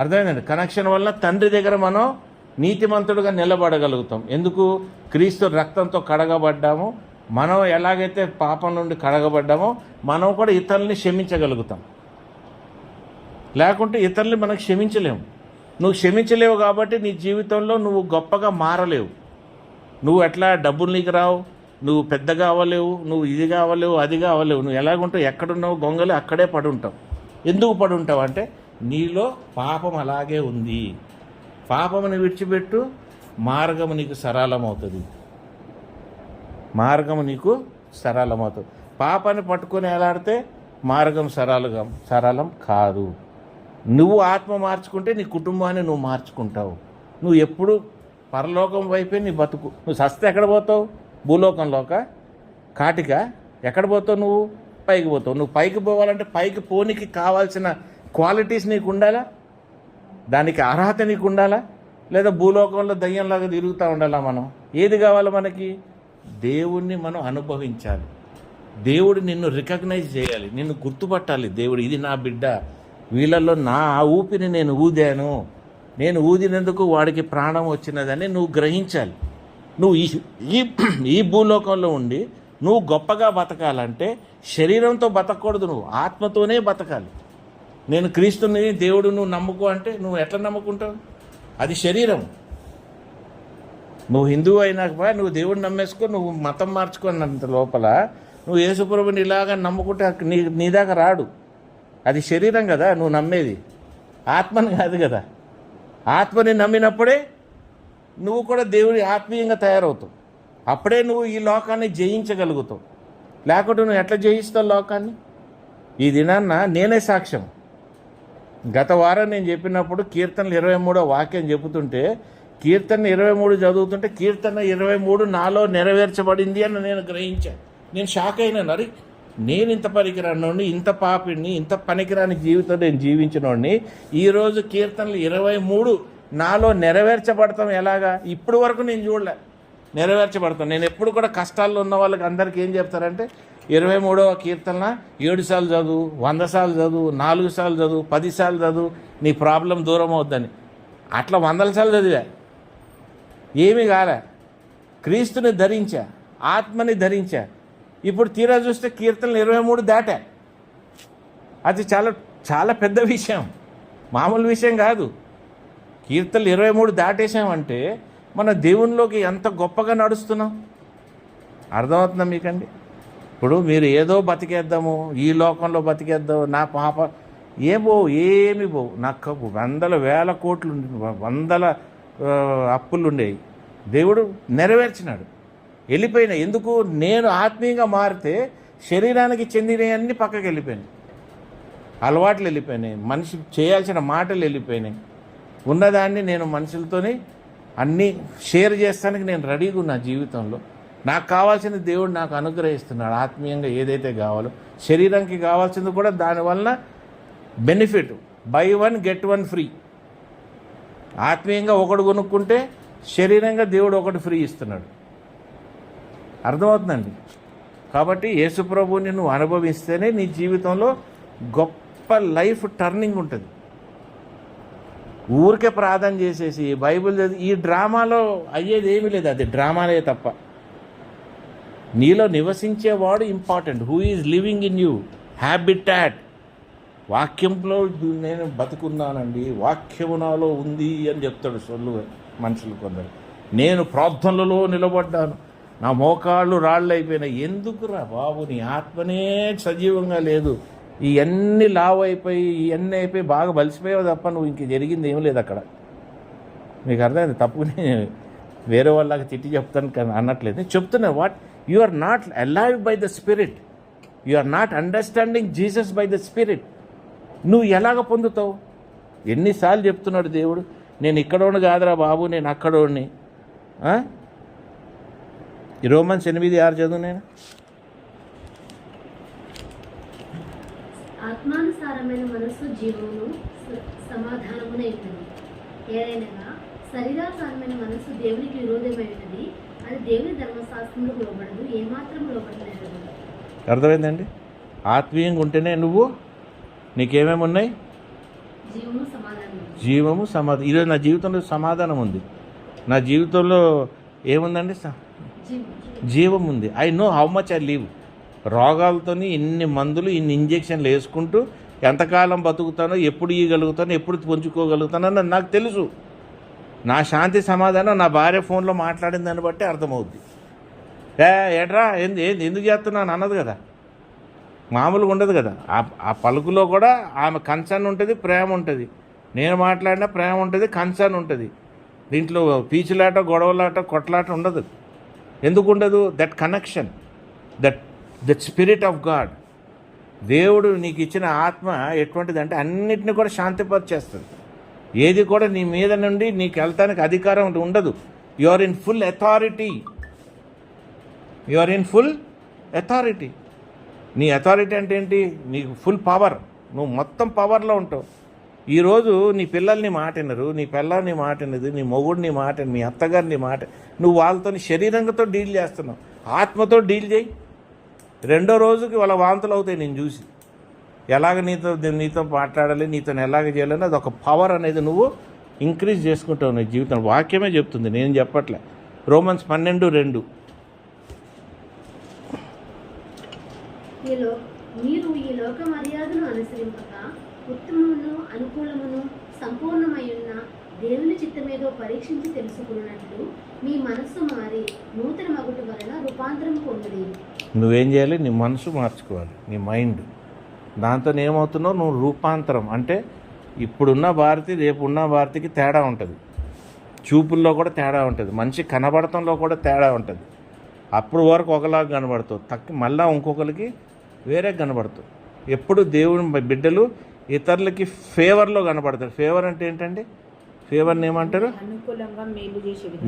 అర్థమైందండి? కనెక్షన్ వల్ల తండ్రి దగ్గర మనం నీతిమంతుడుగా నిలబడగలుగుతాం. ఎందుకు? క్రీస్తు రక్తంతో కడగబడ్డాము. మనం ఎలాగైతే పాపం నుండి కడగబడ్డామో మనం కూడా ఇతరుల్ని క్షమించగలుగుతాం, లేకుంటే ఇతరుల్ని మనం క్షమించలేము. నువ్వు క్షమించలేవు కాబట్టి నీ జీవితంలో నువ్వు గొప్పగా మారలేవు. నువ్వు ఎట్లా డబ్బులు నీకు రావు, నువ్వు పెద్దగా అవ్వలేవు, నువ్వు ఇది కావలేవు, అది కావలేవు. నువ్వు ఎలాగుంటావు? ఎక్కడున్నావు గొంగలు అక్కడే పడుంటావు. ఎందుకు పడుంటావు అంటే నీలో పాపం అలాగే ఉంది. పాపముని విడిచిపెట్టు, మార్గము నీకు సరళమవుతుంది. మార్గము నీకు సరళమవుతుంది. పాపాన్ని పట్టుకొని ఎలాడితే మార్గం సరళం కాదు. నువ్వు ఆత్మ మార్చుకుంటే నీ కుటుంబాన్ని నువ్వు మార్చుకుంటావు. నువ్వు ఎప్పుడు పరలోకం వైపే నీ బతుకు. నువ్వు సస్తే ఎక్కడ పోతావు? భూలోకంలోక కాటిక ఎక్కడ పోతావు? నువ్వు పైకి పోతావు. నువ్వు పైకి పోవాలంటే పైకి పోనీకి కావాల్సిన క్వాలిటీస్ నీకు ఉండాలా, దానికి అర్హత నీకు ఉండాలా, లేదా భూలోకంలో దయ్యంలాగా తిరుగుతూ ఉండాలా? మనం ఏది కావాలి మనకి? దేవుణ్ణి మనం అనుభవించాలి, దేవుడు నిన్ను రికగ్నైజ్ చేయాలి, నిన్ను గుర్తుపట్టాలి. దేవుడు ఇది నా బిడ్డ, వీళ్ళల్లో నా ఊపిరి నేను ఊదాను, నేను ఊదినందుకు వాడికి ప్రాణం వచ్చినదని నువ్వు గ్రహించాలి. నువ్వు ఈ భూలోకంలో ఉండి నువ్వు గొప్పగా బతకాలంటే శరీరంతో బతకూడదు, నువ్వు ఆత్మతోనే బతకాలి. నేను క్రీస్తుని దేవుడు నువ్వు నమ్ముకో అంటే నువ్వు ఎట్లా నమ్ముకుంటావు? అది శరీరం. నువ్వు హిందువు అయినాక నువ్వు దేవుడిని నమ్మేసుకో, నువ్వు మతం మార్చుకున్నంత లోపల నువ్వు యేసుప్రభుని ఇలాగా నమ్ముకుంటే నీ దాకా రాడు. అది శరీరం కదా నువ్వు నమ్మేది, ఆత్మని కాదు కదా. ఆత్మని నమ్మినప్పుడే నువ్వు కూడా దేవుడి ఆత్మీయంగా తయారవుతావు. అప్పుడే నువ్వు ఈ లోకాన్ని జయించగలుగుతావు. లేకుంటే నువ్వు ఎట్లా జయిస్తావు లోకాన్ని? ఈ దినాన్న నేనే సాక్ష్యం. గత వారం నేను చెప్పినప్పుడు కీర్తనలు 23వ వాక్యం చెబుతుంటే, కీర్తన 23 చదువుతుంటే కీర్తన 23 నాలో నెరవేర్చబడింది అని నేను గ్రహించాను. నేను షాక్ అయినాను. అరే, నేను ఇంత పనికిరానోడిని, ఇంత పాపిని, ఇంత పనికిరాని జీవితం నేను జీవించినోడిని, ఈరోజు కీర్తనలు 23 నాలో నెరవేర్చబడతాం ఎలాగా? ఇప్పుడు వరకు నేను చూడలే నెరవేర్చబడతాం. నేను ఎప్పుడు కూడా కష్టాల్లో ఉన్న వాళ్ళకి అందరికీ ఏం చెప్తారంటే 23వ కీర్తన 7 సార్లు చదువు, 100 సార్లు చదువు, 4 సార్లు చదువు, 10 సార్లు చదువు, నీ ప్రాబ్లం దూరం అవుద్దని. అట్లా 100 సార్లు చదివా, ఏమీ కాలే. క్రీస్తుని ధరించా, ఆత్మని ధరించా. ఇప్పుడు తీరా చూస్తే కీర్తనలు 23 దాటా. అది చాలా చాలా పెద్ద విషయం, మామూలు విషయం కాదు. కీర్తనలు 23 దాటేసామంటే మన దేవునిలోకి ఎంత గొప్పగా నడుస్తున్నాం. అర్థమవుతుందా మీకండి? ఇప్పుడు మీరు ఏదో బతికేద్దాము, ఈ లోకంలో బతికేద్దాం, నా పాప ఏమి పోవు. నాకు వందల వేల కోట్లు వందల అప్పులు ఉండేవి, దేవుడు నెరవేర్చినాడు. వెళ్ళిపోయినాయి. ఎందుకు? నేను ఆత్మీయంగా మారితే శరీరానికి చెందినవన్నీ పక్కకి వెళ్ళిపోయినాయి, అలవాట్లు వెళ్ళిపోయినాయి, మనిషి చేయాల్సిన మాటలు వెళ్ళిపోయినాయి. ఉన్నదాన్ని నేను మనుషులతోని అన్నీ షేర్ చేస్తానికి నేను రెడీగా ఉన్నా. జీవితంలో నాకు కావాల్సిన దేవుడు నాకు అనుగ్రహిస్తున్నాడు. ఆత్మీయంగా ఏదైతే కావాలో, శరీరానికి కావాల్సింది కూడా దానివల్ల బెనిఫిట్, బై 1 get 1 ఫ్రీ. ఆత్మీయంగా ఒకడు కొనుక్కుంటే శరీరంగా దేవుడు ఒకటి ఫ్రీ ఇస్తున్నాడు. అర్థమవుతుందండి? కాబట్టి యేసుప్రభుని నువ్వు అనుభవిస్తేనే నీ జీవితంలో గొప్ప లైఫ్ టర్నింగ్ ఉంటుంది. ఊరికే ప్రార్థన చేసేసి బైబిల్ చదివి ఈ డ్రామాలో అయ్యేది ఏమీ లేదు, అది డ్రామాలే తప్ప. నీలో నివసించేవాడు important. Who is living in you, habitat. వాక్యంలో నేను బతుకున్నానండి, వాక్యము నాలో ఉంది అని చెప్తాడు సొల్లు మనుషులు కొందరు. నేను ప్రార్థనలలో నిలబడ్డాను, నా మోకాళ్ళు రాళ్ళు అయిపోయినాయి. ఎందుకురా బాబు, నీ ఆత్మనే సజీవంగా లేదు. ఇవన్నీ లావు అయిపోయి ఇవన్నీ అయిపోయి బాగా బలిసిపోయావు తప్ప నువ్వు ఇంక జరిగింది ఏం లేదు అక్కడ. మీకు అర్థమైంది? తప్పుని వేరే వాళ్ళకి తిట్టి చెప్తాను కానీ అనట్లేదు, చెప్తున్నా. What you are not alive by the spirit, you are not understanding Jesus by the spirit. నువ్వు ఎలాగ పొందుతావు? ఎన్నిసార్లు చెప్తున్నాడు దేవుడు, నేను ఇక్కడోని కాదురా బాబు, నేను అక్కడోని. రోమన్స్ 8:6 చదువు. నేను ఆత్మానుసారమైన మనస్సు జీవమును సమాధానమున ఉంటుంది. ఏదైనా శరీరానుసారమైన మనస్సు దేవునికి విరోధమైనది, అది దేవుని ధర్మశాస్త్రములకు లోబడదు, ఏమాత్రం లోబడలేదు. అర్థమైందండి? ఆత్మీయంగా ఉంటేనే నువ్వు నీకేమేమి ఉన్నాయి? జీవము, సమాధానం. జీవము, సమాధానం. ఈరోజు నా జీవితంలో సమాధానం ఉంది. నా జీవితంలో ఏముందండి? జీవం ఉంది. I know how much I live. రోగాలతో ఇన్ని మందులు, ఇన్ని ఇంజెక్షన్లు వేసుకుంటూ ఎంతకాలం బతుకుతానో, ఎప్పుడు ఇవ్వగలుగుతానో, ఎప్పుడు పుంజుకోగలుగుతానో నాకు తెలుసు. నా శాంతి సమాధానం నా భార్య ఫోన్లో మాట్లాడిన దాన్ని బట్టి అర్థమవుద్ది. ఏట్రా ఎందుకు చేస్తున్నాను అన్నది కదా, మామూలుగా ఉండదు కదా. ఆ పలుకులో కూడా ఆమె కన్సర్న్ ఉంటుంది, ప్రేమ ఉంటుంది. నేను మాట్లాడినా ప్రేమ ఉంటుంది, కన్సర్న్ ఉంటుంది. దీంట్లో పీచులాట, గొడవలాట, కొట్లాట ఉండదు. ఎందుకు ఉండదు? That connection, that spirit of God. దేవుడు నీకు ఇచ్చిన ఆత్మ ఎటువంటిదంటే అన్నిటిని కూడా శాంతిపరిచేస్తుంది. ఏది కూడా నీ మీద నుండి నీకు వెళ్తానికి అధికారం ఉండదు. You are in full authority. You are in full authority. నీ అథారిటీ అంటే ఏంటి? నీకు ఫుల్ పవర్. నువ్వు మొత్తం పవర్లో ఉంటావు. ఈరోజు నీ పిల్లల్ని మాట వినరు, నీ పిల్లల్ని మాట వినదు, నీ మొగుడిని మాట, మీ అత్తగారిని మాట. నువ్వు వాళ్ళతో శరీరంతో డీల్ చేస్తున్నావు, ఆత్మతో డీల్ చేయి. రెండో రోజుకి వాళ్ళ వాంతులు అవుతాయి నేను చూసి. ఎలాగ నీతో మాట్లాడాలి, నీతో ఎలాగ చేయాలని అది ఒక పవర్ అనేది నువ్వు ఇంక్రీజ్ చేసుకుంటావు నీ జీవితం. వాక్యమే చెప్తుంది, నేను చెప్పట్లే. రోమన్స్ 12:2. మీరు ఈ లోక మర్యాదను అనుసరింపక ఉత్తమమును అనుకూలమును సంపూర్ణమైన దేవుని చిత్తమేదో పరీక్షించి తెలుసుకున్నట్లు మీ మనస్సు మారి నూతన మగుట వలన రూపాంతరం పొందుడి. నువ్వేం చేయాలి? నీ మనసు మార్చుకోవాలి, నీ మైండ్. దాంతో ఏమవుతున్నావు? నువ్వు రూపాంతరం అంటే ఇప్పుడున్న భారతి రేపు ఉన్న భారతికి తేడా ఉంటుంది. చూపుల్లో కూడా తేడా ఉంటుంది, మనిషి కనబడటంలో కూడా తేడా ఉంటుంది. అప్పుడు వరకు ఒకలాగా కనబడుతావు, మళ్ళీ ఇంకొకరికి వేరే కనబడుతావు. ఎప్పుడు దేవుని బిడ్డలు ఇతరులకి ఫేవర్లో కనబడతారు. ఫేవర్ అంటే ఏంటండి? ఫేవర్ని ఏమంటారు?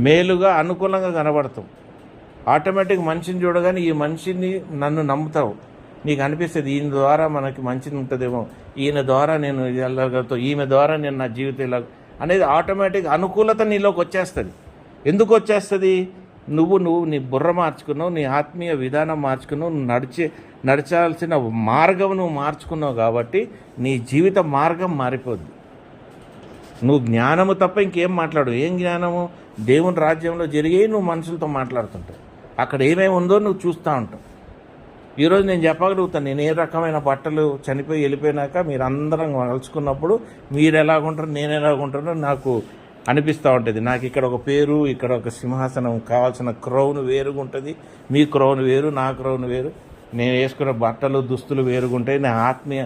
మేలుగా, అనుకూలంగా కనబడతాం. ఆటోమేటిక్ మనిషిని చూడగానే ఈ మనిషిని నన్ను నమ్ముతావు. నీకు అనిపిస్తుంది ఈయన ద్వారా మనకి మంచిది ఉంటుందేమో, ఈయన ద్వారా నేను వెళ్ళగలుగుతా, ఈమె ద్వారా నేను నా జీవితం ఇలా అనేది ఆటోమేటిక్ అనుకూలత నీలోకి వచ్చేస్తుంది. ఎందుకు వచ్చేస్తుంది? నువ్వు నీ బుర్ర మార్చుకున్నావు, నీ ఆత్మీయ విధానం మార్చుకున్నావు, నువ్వు నడచాల్సిన మార్గం నువ్వు మార్చుకున్నావు. కాబట్టి నీ జీవిత మార్గం మారిపోద్ది. నువ్వు జ్ఞానము తప్ప ఇంకేం మాట్లాడు. ఏం జ్ఞానము? దేవుని రాజ్యంలో జరిగే నువ్వు మనుషులతో మాట్లాడుతుంటావు. అక్కడ ఏమేమి ఉందో నువ్వు చూస్తూ ఉంటావు. ఈరోజు నేను చెప్పగలుగుతాను, నేను ఏ రకమైన బట్టలు చనిపోయి వెళ్ళిపోయినాక మీరు అందరం కలుసుకున్నప్పుడు మీరు ఎలాగుంటారో నేను ఎలాగుంటారో నాకు అనిపిస్తూ ఉంటుంది. నాకు ఇక్కడ ఒక పేరు, ఇక్కడ ఒక సింహాసనం, కావాల్సిన క్రౌన్ వేరుగా ఉంటుంది. మీ క్రౌన్ వేరు, నా క్రౌన్ వేరు. నేను వేసుకున్న బట్టలు దుస్తులు వేరుగుంటాయి. నా ఆత్మీయ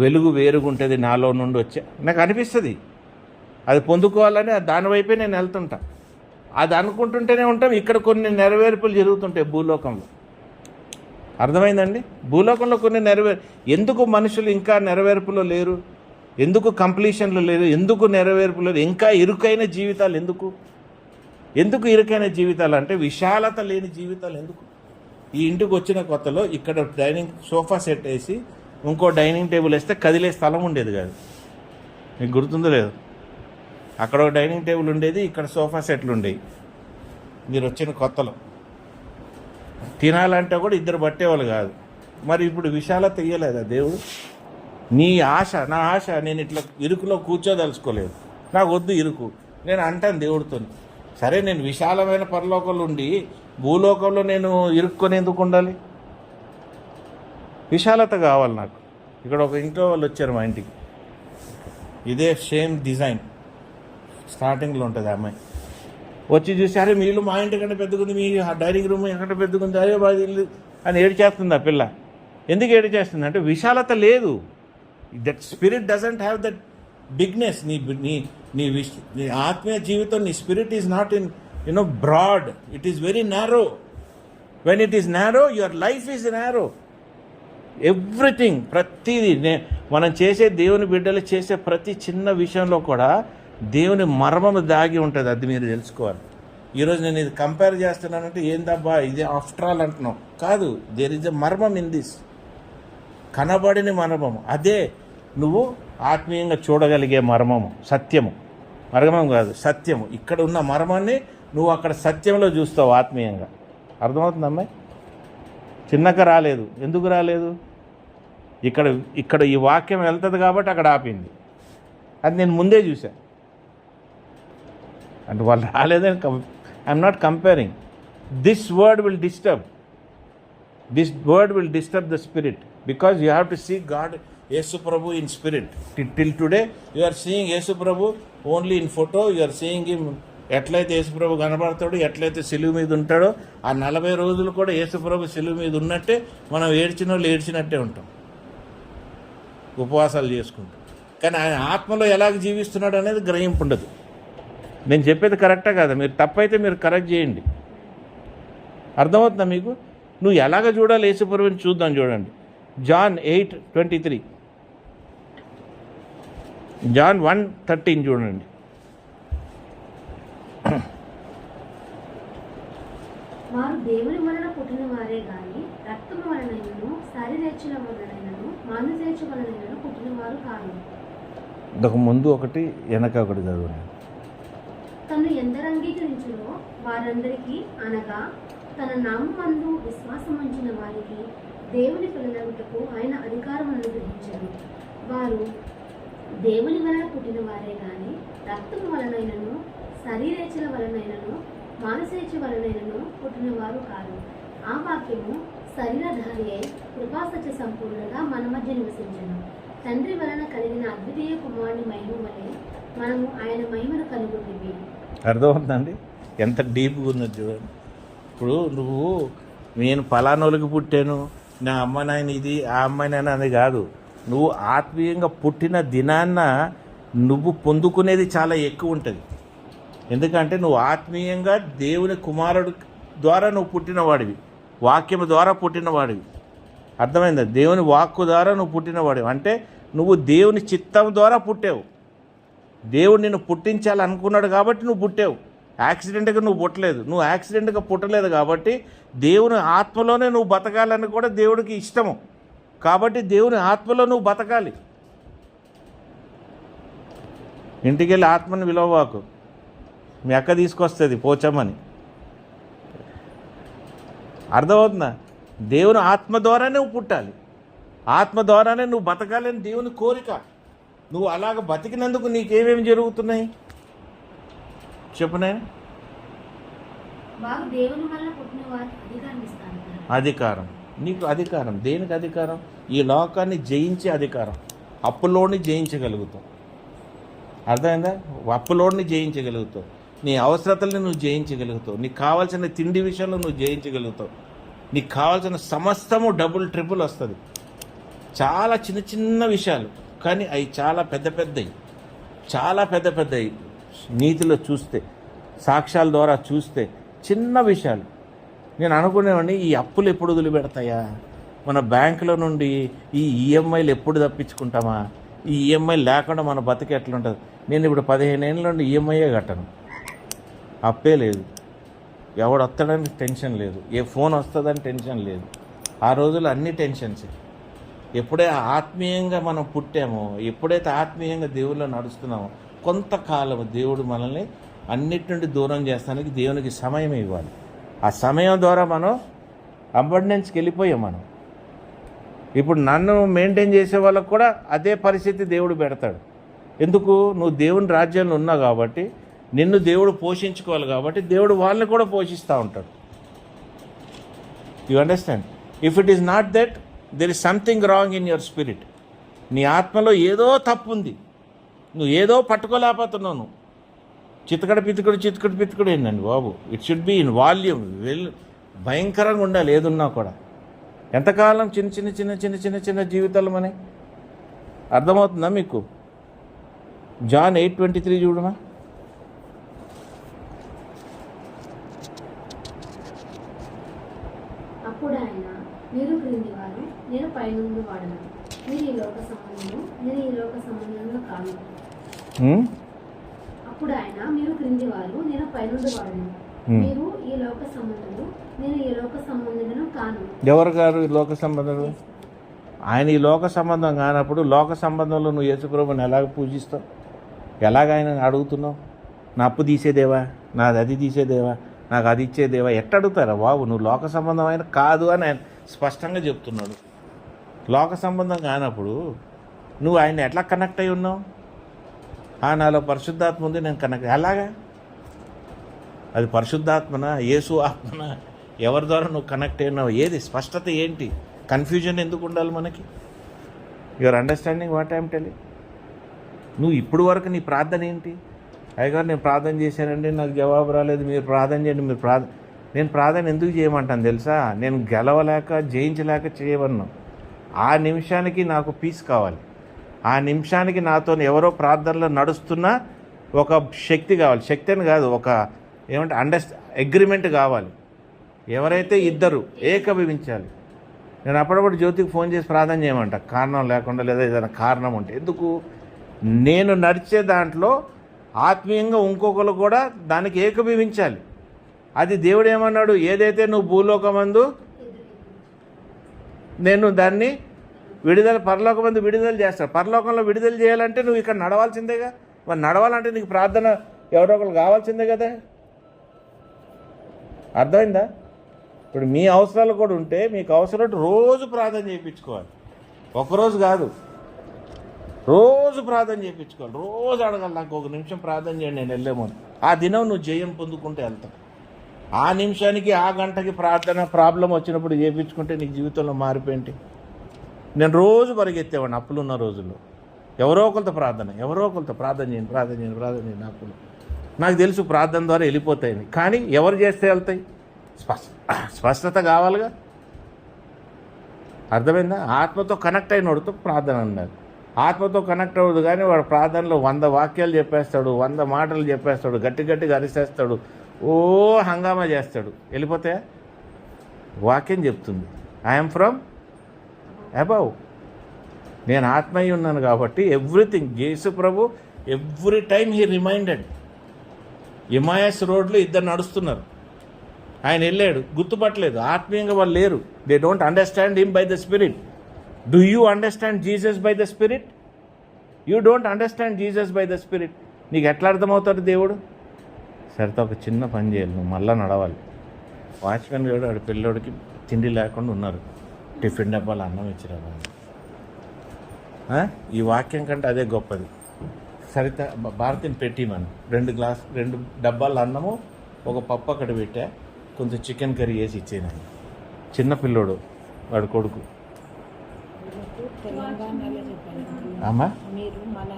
వెలుగు వేరుగుంటుంది నాలో నుండి వచ్చే నాకు అనిపిస్తుంది. అది పొందుకోవాలని దాని వైపే నేను వెళ్తుంటా. అది అనుకుంటుంటేనే ఉంటాం. ఇక్కడ కొన్ని నెరవేర్పులు జరుగుతుంటాయి భూలోకంలో. అర్థమైందండి? భూలోకంలో కొన్ని ఎందుకు మనుషులు ఇంకా నెరవేర్పులో లేరు? ఎందుకు కంప్లీషన్లో లేరు? ఎందుకు నెరవేర్పులో లేరు? ఇంకా ఇరుకైన జీవితాలు ఎందుకు ఇరుకైన జీవితాలు అంటే విశాలత లేని జీవితాలు ఎందుకు? ఈ ఇంటికి వచ్చిన కొత్తలో ఇక్కడ డైనింగ్ సోఫా సెట్ వేసి ఇంకో డైనింగ్ టేబుల్ వేస్తే కదిలే స్థలం ఉండేది కాదు. మీకు గుర్తుందో లేదు? అక్కడ ఒక డైనింగ్ టేబుల్ ఉండేది, ఇక్కడ సోఫా సెట్లు ఉండేవి. మీరు వచ్చిన కొత్తలో తినాలంటే కూడా ఇద్దరు పట్టేవాళ్ళు కాదు. మరి ఇప్పుడు విశాలత ఇయ్యలేదా దేవుడు? నీ ఆశ, నా ఆశ, నేను ఇట్లా ఇరుకులో కూర్చోదలుచుకోలేదు, నాకు వద్దు ఇరుకు. నేను అంటాను దేవుడితో, సరే నేను విశాలమైన పరలోకంలో ఉండి భూలోకంలో నేను ఇరుక్కొని ఎందుకు ఉండాలి? విశాలత కావాలి నాకు. ఇక్కడ ఒక ఇంట్లో వాళ్ళు వచ్చారు మా ఇంటికి, ఇదే సేమ్ డిజైన్ స్టార్టింగ్లో ఉంటుంది. అమ్మాయి వచ్చి చూసి, అరే మీ ఇల్లు మా ఇంటి కంటే పెద్దగుంది, మీ డైనింగ్ రూమ్ ఎక్కడ పెద్దగుంది, అరే బాగా ఇల్లు అని ఏడిచేస్తుంది ఆ పిల్ల. ఎందుకు ఏడిచేస్తుంది అంటే విశాలత లేదు. That spirit doesn't have that bigness. నీ ఆత్మీయ జీవితం, నీ spirit is not in broad, it is very narrow. When it is narrow, your life is narrow. Everything, ప్రతిదీ మనం చేసే, దేవుని బిడ్డలు చేసే ప్రతి చిన్న విషయంలో కూడా దేవుని మర్మము దాగి ఉంటుంది. అది మీరు తెలుసుకోవాలి. ఈరోజు నేను ఇది కంపేర్ చేస్తున్నానంటే ఏందబ్బా ఇది ఆఫ్టర్ ఆల్ అంటున్నాం కాదు. దేర్ ఇస్ ఎ మర్మం ఇన్ దిస్, కనబడిన మర్మము. అదే నువ్వు ఆత్మీయంగా చూడగలిగే మర్మము, సత్యము. మర్మం కాదు, సత్యము. ఇక్కడ ఉన్న మర్మాన్ని నువ్వు అక్కడ సత్యంలో చూస్తావు ఆత్మీయంగా. అర్థమవుతుంది అమ్మాయి? చిన్నక రాలేదు. ఎందుకు రాలేదు? ఇక్కడ ఈ వాక్యం వెళ్తుంది కాబట్టి అక్కడ ఆపింది. అది నేను ముందే చూశాను. అంటే వాళ్ళు రాలేదని I'm not comparing. This word will disturb the spirit, because you have to see God, Yesu Prabhu in spirit. Till today you are seeing Yesu Prabhu only in photo. You are seeing him ఎట్లయితే యేసుప్రభు కనబడతాడో, ఎట్లయితే సిలువ మీద ఉంటాడో, ఆ 40 రోజులు కూడా యేసుప్రభు సిలువ మీద ఉన్నట్టే మనం ఏడ్చిన వాళ్ళు ఏడ్చినట్టే ఉంటాం, ఉపవాసాలు చేసుకుంటాం. కానీ ఆయన ఆత్మలో ఎలాగ జీవిస్తున్నాడు అనేది గ్రహింపు ఉండదు. నేను చెప్పేది కరెక్టా కాదా? మీరు తప్పైతే మీరు కరెక్ట్ చేయండి. అర్థమవుతుందా మీకు? నువ్వు ఎలాగ చూడాలి యేసుప్రభుని చూద్దాం. చూడండి, జాన్ 8:23, జాన్ 1:13 చూడండి. వారు దేవుని వలన పుట్టిన వారే గాని రక్తము వలనైనను శరీరేచ్ఛల వలనైనను మాంసేచ్ఛ వలనైనను పుట్టిన వారు కాదు. ఇంతకు ముందు ఒకటి వెనక ఒకటి చదువు. తను ఎందరు అంగీకరించునో వారందరికీ, అనగా తన నామమందు విశ్వాసముంచిన వారికి దేవుని పిల్లలగుటకు ఆయన అధికారం అనుగ్రహించారు. వారు దేవుని వలన పుట్టిన వారే గాని రక్తము వలనైనను శరీరేచ్ఛల వలనైనను మానసేచ్ఛ వలనైనను పుట్టిన వారు కాదు. ఆ వాక్యము శరీరధారి అయి కృపాసత్య సంపూర్ణంగా మన మధ్య నివసించను. తండ్రి వలన కలిగిన అద్వితీయ కుమారుని మహిమ వలె మనము ఆయన మహిమను కనుగొంటివి. అర్థమవుతుందండి? ఎంత డీప్గా ఉన్నది చూడండి. ఇప్పుడు నువ్వు నేను ఫలానోళ్ళకి పుట్టాను, నా అమ్మ నాయన ఇది, ఆ అమ్మాయి నాయన అది కాదు. నువ్వు ఆత్మీయంగా పుట్టిన దినాన్న నువ్వు పొందుకునేది చాలా ఎక్కువ ఉంటుంది. ఎందుకంటే నువ్వు ఆత్మీయంగా దేవుని కుమారుడు ద్వారా నువ్వు పుట్టినవాడివి, వాక్యము ద్వారా పుట్టినవాడివి. అర్థమైందా? దేవుని వాక్కు ద్వారా నువ్వు పుట్టినవాడివి అంటే నువ్వు దేవుని చిత్తం ద్వారా పుట్టావు. దేవుడు నిన్ను పుట్టించాలనుకున్నాడు కాబట్టి నువ్వు పుట్టావు. యాక్సిడెంట్గా నువ్వు పుట్టలేదు. నువ్వు యాక్సిడెంట్గా పుట్టలేదు కాబట్టి దేవుని ఆత్మలోనే నువ్వు బతకాలని కూడా దేవుడికి ఇష్టము. కాబట్టి దేవుని ఆత్మలో నువ్వు బతకాలి. ఇంటికి వెళ్ళి ఆత్మని విలువవాకు, మీ అక్క తీసుకొస్తుంది పోచమ్మని. అర్థమవుతుందా? దేవుని ఆత్మ ద్వారానే నువ్వు పుట్టాలి, ఆత్మ ద్వారానే నువ్వు బతకాలని దేవుని కోరిక. నువ్వు అలాగ బతికినందుకు నీకేమేమి జరుగుతున్నాయి చెప్పు నేను. వారు దేవుని వలన పుట్టిన వారికి అధికారం ఇస్తాను. అధికారం, నీకు అధికారం. దేనికి అధికారం? ఈ లోకాన్ని జయించే అధికారం. అప్పులోని జయించగలుగుతావు. అర్థమైందా? అప్పులోని జయించగలుగుతావు. నీ అవసరతల్ని నువ్వు జయించగలుగుతావు. నీకు కావాల్సిన తిండి విషయంలో నువ్వు జయించగలుగుతావు. నీకు కావాల్సిన సమస్తము డబుల్ ట్రిపుల్ వస్తుంది. చాలా చిన్న చిన్న విషయాలు, కానీ అవి చాలా పెద్ద పెద్దవి, చాలా పెద్ద పెద్దవి. నీతిలో చూస్తే, సాక్ష్యాల ద్వారా చూస్తే చిన్న విషయాలు. నేను అనుకునేవాడిని, ఈ అప్పులు ఎప్పుడు వదిలిపెడతాయా, మన బ్యాంకులో నుండి ఈ ఈఎంఐలు ఎప్పుడు తప్పించుకుంటామా, ఈ ఈఎంఐ లేకుండా మన బతికి ఎట్లుంటుంది. నేను ఇప్పుడు 15 ఏళ్ళ నుండి ఈఎంఐయే కట్టను, అప్పే లేదు, ఎవడు వస్తాడని టెన్షన్ లేదు, ఏ ఫోన్ వస్తుందని టెన్షన్ లేదు. ఆ రోజుల్లో అన్ని టెన్షన్స్. ఎప్పుడైతే ఆత్మీయంగా మనం పుట్టామో, ఎప్పుడైతే ఆత్మీయంగా దేవుళ్ళు నడుస్తున్నామో, కొంతకాలం దేవుడు మనల్ని అన్నిటి నుండి దూరం చేస్తానికి దేవునికి సమయం ఇవ్వాలి. ఆ సమయం ద్వారా మనం అబండెన్స్కి వెళ్ళిపోయాం. మనం ఇప్పుడు నన్ను మెయింటైన్ చేసే వాళ్ళకు కూడా అదే పరిస్థితి దేవుడు పెడతాడు. ఎందుకు? నువ్వు దేవుని రాజ్యంలో ఉన్నావు కాబట్టి, నిన్ను దేవుడు పోషించుకోవాలి కాబట్టి దేవుడు వాళ్ళని కూడా పోషిస్తూ ఉంటాడు. You understand? If it is not that, there is something wrong in your spirit. నీ ఆత్మలో ఏదో తప్పు ఉంది, నువ్వు ఏదో పట్టుకోలేకపోతున్నావు. నువ్వు చితకడు ఏంటండి బాబు? It should be in volume. భయంకరంగా ఉండాలి ఏదున్నా కూడా. ఎంతకాలం చిన్న చిన్న చిన్న చిన్న చిన్న చిన్న జీవితాలు మనకి అర్థమవుతుందా మీకు? జాన్ 8:23 చూడమా. అప్పుడు ఆయన, మీరు క్రింది వారు, నేను పైనుండి వాడను. మీరు ఈ లోక సంబంధము, నేను ఈ లోక సంబంధంలో కాను. అప్పుడు ఆయన, మీరు క్రింది వారు, నేను పైనుండి వాడను. మీరు ఈ లోక సంబంధము, నేను ఈ లోక సంబంధులను కాను. ఎవరు గారు ఈ లోక సంబంధులు? ఆయన ఈ లోక సంబంధం కానప్పుడు లోక సంబంధంలో నువ్వు యేసుప్రభుని ఎలాగ పూజిస్తావు? ఎలాగ ఆయన అడుగుతున్నావు? నా అప్పు తీసేదేవా, నాది అది తీసేదేవా, నాకు అది ఇచ్చేదేవా? ఎట్ట అడుగుతారా బాబు? నువ్వు లోక సంబంధం ఆయన కాదు అని ఆయన స్పష్టంగా చెప్తున్నాడు. లోక సంబంధం కానప్పుడు నువ్వు ఆయన ఎట్లా కనెక్ట్ అయి ఉన్నావు? నాలో పరిశుద్ధాత్మ ఉంది, నేను కనెక్ట్. ఎలాగా? అది పరిశుద్ధాత్మనా, యేసు ఆత్మనా? ఎవరి ద్వారా నువ్వు కనెక్ట్ అయినావు? ఏది స్పష్టత ఏంటి? కన్ఫ్యూజన్ ఎందుకు ఉండాలి మనకి? Your understanding what I'm telling? నువ్వు ఇప్పుడు వరకు నీ ప్రార్థన ఏంటి? అయ్యగారు నేను ప్రార్థన చేశానండి, నాకు జవాబు రాలేదు, మీరు ప్రార్థన చేయండి. నేను ప్రార్థన ఎందుకు చేయమంటాను తెలుసా? నేను గెలవలేక జయించలేక చేయవన్నాను. ఆ నిమిషానికి నాకు పీస్ కావాలి. ఆ నిమిషానికి నాతో ఎవరో ప్రార్థనలో నడుస్తున్న ఒక శక్తి కావాలి. శక్తి అని కాదు, ఒక ఏమంటే అగ్రిమెంట్ కావాలి. ఎవరైతే ఇద్దరు ఏకీభవించాలి. నేను అప్పుడప్పుడు జ్యోతికి ఫోన్ చేసి ప్రార్థన చేయమంట, కారణం లేకుండా, లేదా ఏదైనా కారణం ఉంటే. ఎందుకు? నేను నడిచే దాంట్లో ఆత్మీయంగా ఇంకొకరు కూడా దానికి ఏకీభవించాలి. అది దేవుడు ఏమన్నాడు? ఏదైతే నువ్వు భూలోకమందు నేను దాన్ని పరలోకమందు విడుదల చేస్తాను. పరలోకంలో విడుదల చేయాలంటే నువ్వు ఇక్కడ నడవాల్సిందేగా. మరి నడవాలంటే నీకు ప్రార్థన ఎవరో ఒకరు కావాల్సిందే కదా. అర్థమైందా? ఇప్పుడు మీ అవసరాలు కూడా ఉంటే మీకు అవసరం రోజు ప్రార్థన చేయించుకోవాలి. ఒకరోజు కాదు, రోజు ప్రార్థన చేయించుకోవాలి. రోజు అడగాలి, నాకు 1 నిమిషం ప్రార్థన చేయండి, నేను వెళ్ళేమో. ఆ దినం నువ్వు జయం పొందుకుంటే వెళ్తావు. ఆ నిమిషానికి, ఆ గంటకి ప్రార్థన ప్రాబ్లం వచ్చినప్పుడు చేయించుకుంటే నీకు జీవితంలో మారిపోయింది. నేను రోజు పరిగెత్తేవాడిని అప్పులున్న రోజుల్లో. ఎవరో ఒకరితో ప్రార్థన చేయండి అప్పులు. నాకు తెలుసు ప్రార్థన ద్వారా వెళ్ళిపోతాయని, కానీ ఎవరు చేస్తే వెళ్తాయి? స్పష్టత కావాలిగా. అర్థమైందా? ఆత్మతో కనెక్ట్ అయినోడితో ప్రార్థన అన్నారు. ఆత్మతో కనెక్ట్ అవ్వదు, కానీ వాడు ప్రార్థనలో 100 వాక్యాలు చెప్పేస్తాడు, 100 మాటలు చెప్పేస్తాడు, గట్టి గట్టిగా అరిసేస్తాడు, హంగామా చేస్తాడు. వెళ్ళిపోతాయా? వాక్యం చెప్తుంది, ఐఎమ్ ఫ్రమ్ అబౌవ్. నేను ఆత్మయ్య ఉన్నాను కాబట్టి ఎవ్రీథింగ్. యేసు ప్రభు every time he reminded. Emmaus రోడ్లో 2 నడుస్తున్నారు, ఆయన వెళ్ళాడు, గుర్తుపట్టలేదు, ఆత్మీయంగా వాళ్ళు లేరు. They don't understand him by the spirit. Do you understand Jesus by the spirit? You don't understand Jesus by the spirit. నీకు ఎట్లా అర్థమవుతాడు దేవుడు? సరితో ఒక చిన్న పని చేయాలి, నువ్వు మళ్ళీ నడవాలి. వాచ్మెన్ కూడా ఆడు పిల్లోడికి తిండి లేకుండా ఉన్నారు, టిఫిన్ డబ్బాలు అన్నం ఇచ్చిరారు. ఈ వాక్యం కంటే అదే గొప్పది. సరిత భారతిని పెట్టిమను, 2 డబ్బాలు అన్నము, ఒక పప్పు అక్కడ పెట్టా, కొంచెం చికెన్ కర్రీ వేసి ఇచ్చేనా. చిన్న పిల్లోడు, వాడు కొడుకు. తెలంగాణలో చెప్పాను అమ్మా, మీరు మన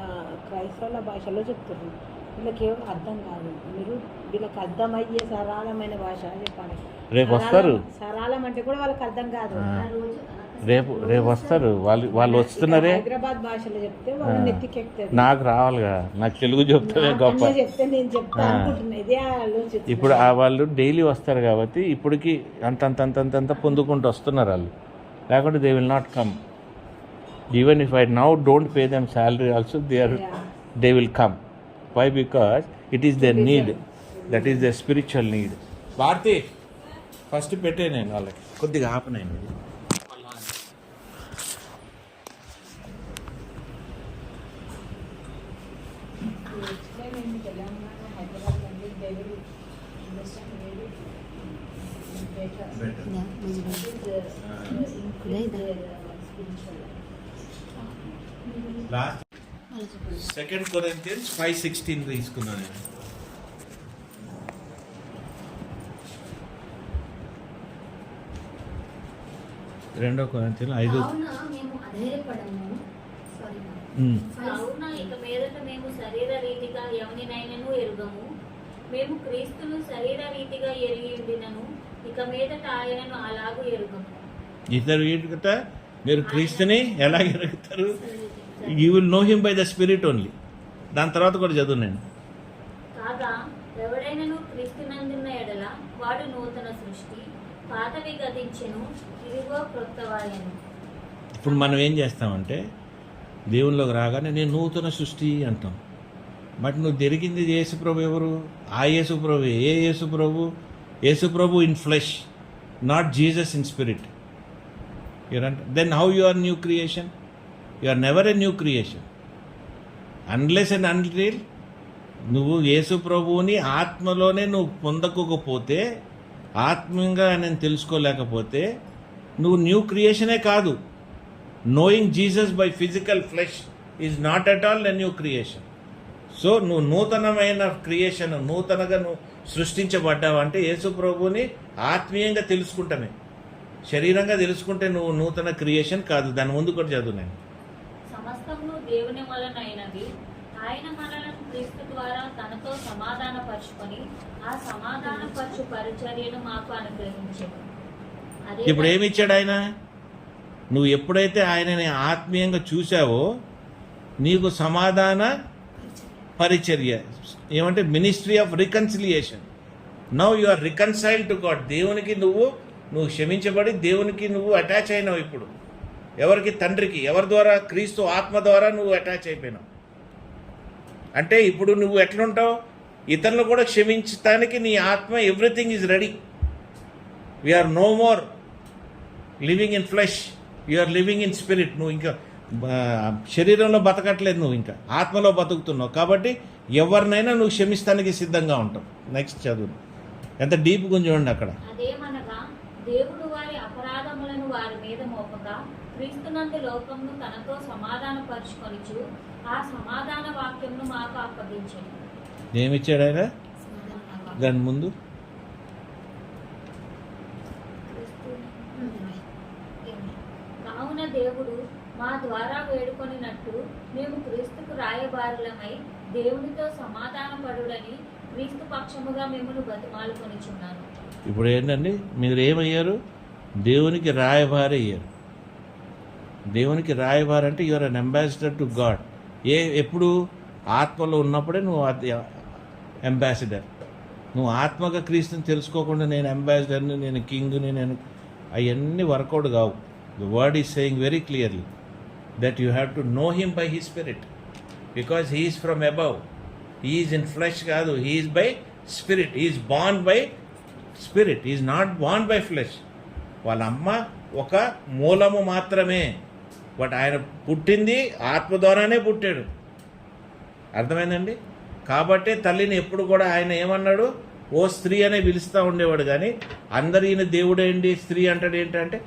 క్రైస్తవుల భాషలో చెప్తున్నారు, వీళ్ళకి ఏమో అర్థం కాదు. మీరు వీళ్ళకి అర్థమయ్యే సరళమైన భాష చెప్పాలి. రేపు వస్తారు. సరళం అంటే కూడా వాళ్ళకి అర్థం కాదు. ఆ రోజు రేపు వస్తారు వాళ్ళు వస్తున్నారే. హైదరాబాద్ భాషలో చెప్తే వాళ్ళు నెత్తికెక్కుతారు. నాకు రావాలిగా, నాకు తెలుగు చెప్తే గొప్ప. చెప్తే నేను చెప్తా అనుకుంటున్నా, ఇదే ఆలోచిస్తున్నా. ఇప్పుడు వాళ్ళు డైలీ వస్తారు కాబట్టి ఇప్పటికి అంత పొందుకుంటూ వస్తున్నారు వాళ్ళు. లేకుంటే they will not come. Even if I now don't pay them salary also they will come. Why? Because it is their need, that is their spiritual need. Bharati first పెట్టే నేను వాళ్ళకి కొద్దిగా ఆపనేను. సెకండ్ కొరింథియన్స్ 5:16 తీసుకున్నాను నేను. రెండో కొరింథీయులు 5. కావున మేము అధైర్యపడము. సారీ. కావున ఇక మీదట మేము శరీర రీతిగా ఎవరినైనాను ఎరుగము. మేము క్రీస్తును శరీర రీతిగా ఎరిగి ఉండినను ఇక మీదట ఆయనను అలాగూ ఎరుగము. ఇద్దరు వీటికట మీరు క్రీస్తుని ఎలా ఎరుగుతారు? You will know him by the spirit only. దాని తర్వాత కూడా చదువు నేను. కాగా ఎవడైనను క్రీస్తునందున్న ఎడల వాడు నూతన సృష్టి, పాతవి గతించెను, ఇదిగో క్రొత్తవాయెను. ఇప్పుడు మనం ఏం చేస్తామంటే దేవునిలోకి రాగానే నేను నూతన సృష్టి అంటాం. బట్ నువ్వు జరిగింది యేసుప్రభు ఎవరు? ఆ యేసుప్రభు. ఏ యేసుప్రభు? యేసుప్రభు in flesh, not Jesus in spirit. Then how you are new creation? You are never a new creation unless and until నువ్వు యేసు ప్రభువుని ఆత్మలోనే నువ్వు పొందకపోతే, ఆత్మీయంగా నేను తెలుసుకోలేకపోతే నువ్వు న్యూ క్రియేషనే కాదు. Knowing Jesus by physical flesh is not at all a new creation. So నువ్వు నూతనమైన creation, నూతనగా నువ్వు సృష్టించబడ్డావు అంటే యేసు ప్రభువుని ఆత్మీయంగా తెలుసుకుంటామే. శరీరంగా తెలుసుకుంటే నువ్వు నూతన క్రియేషన్ కాదు. దాని ముందు కూడా చదువు నేను. సమస్తమును దేవుని వలనైనవి, ఆయన మనలను క్రీస్తు ద్వారా తనతో సమాధానపరుచుకొని ఆ సమాధానపరచు పరిచర్యను మాకు అనుగ్రహించెను. ఇప్పుడు ఏమి ఇచ్చాడు ఆయన? నువ్వు ఎప్పుడైతే ఆయనని ఆత్మీయంగా చూసావో నీకు సమాధాన పరిచర్య, ఏమంటే ministry of reconciliation. Now you are reconciled to God. దేవునికి నువ్వు క్షమించబడి దేవునికి నువ్వు అటాచ్ అయినావు. ఇప్పుడు ఎవరికి? తండ్రికి. ఎవరి ద్వారా? క్రీస్తు ఆత్మ ద్వారా నువ్వు అటాచ్ అయిపోయినావు. అంటే ఇప్పుడు నువ్వు ఎట్లుంటావు? ఇతరులు కూడా క్షమించడానికి నీ ఆత్మ everything is ready. We are no more living in flesh, you are living in spirit. నువ్వు ఇంకా శరీరంలో బతకట్లేదు, నువ్వు ఇంకా ఆత్మలో బతుకుతున్నావు. కాబట్టి ఎవరినైనా నువ్వు క్షమిస్తానికి సిద్ధంగా ఉంటావు. నెక్స్ట్ చదువు. ఎంత డీప్ గురించి చూడండి అక్కడ. అదేమనగా దేవుడు వారి అపరాధములను వారి మీద మోపక క్రీస్తునందు లోకమును తనతో సమాధానపరుచుకొనిచు ఆ సమాధాన వాక్యమును మాకు అప్పగించెను. ఏమిచ్చాడు ఆయన? దాని ముందు కావున దేవుడు మా ద్వారా వేడుకొనినట్టు మేము క్రీస్తుకు రాయబారులమై దేవునితో సమాధానపడుడని క్రీస్తు పక్షముగా మిమ్మల్ని బతిమాలుకొనిచున్నాను. ఇప్పుడు ఏంటండి? మీరు ఏమయ్యారు? దేవునికి రాయబారి అయ్యారు. దేవునికి రాయబారి అంటే your an ambassador to God. ఎప్పుడు? ఆత్మలో ఉన్నప్పుడే నువ్వు అంబాసిడర్. నువ్వు ఆత్మగా క్రీస్తుని తెలుసుకోకుండా నేను అంబాసిడర్ని, నేను కింగ్ని, నేను అవన్నీ వర్కౌట్ కావు. The word is saying very clearly that you have to know him by he spirit, because he is from above. He is in flesh కాదు, he is by spirit. He is born by spirit, is not born by flesh. వాళ్ళ అమ్మ ఒక మూలము మాత్రమే, but ఆయన పుట్టింది ఆత్మ ద్వారానే పుట్టాడు. అర్థమైందండి? కాబట్టి తల్లిని ఎప్పుడు కూడా ఆయన ఏమన్నాడు? ఓ స్త్రీ అనే పిలుస్తూ ఉండేవాడు. కానీ అందరు ఈయన దేవుడేంటి స్త్రీ అంటాడు ఏంటంటే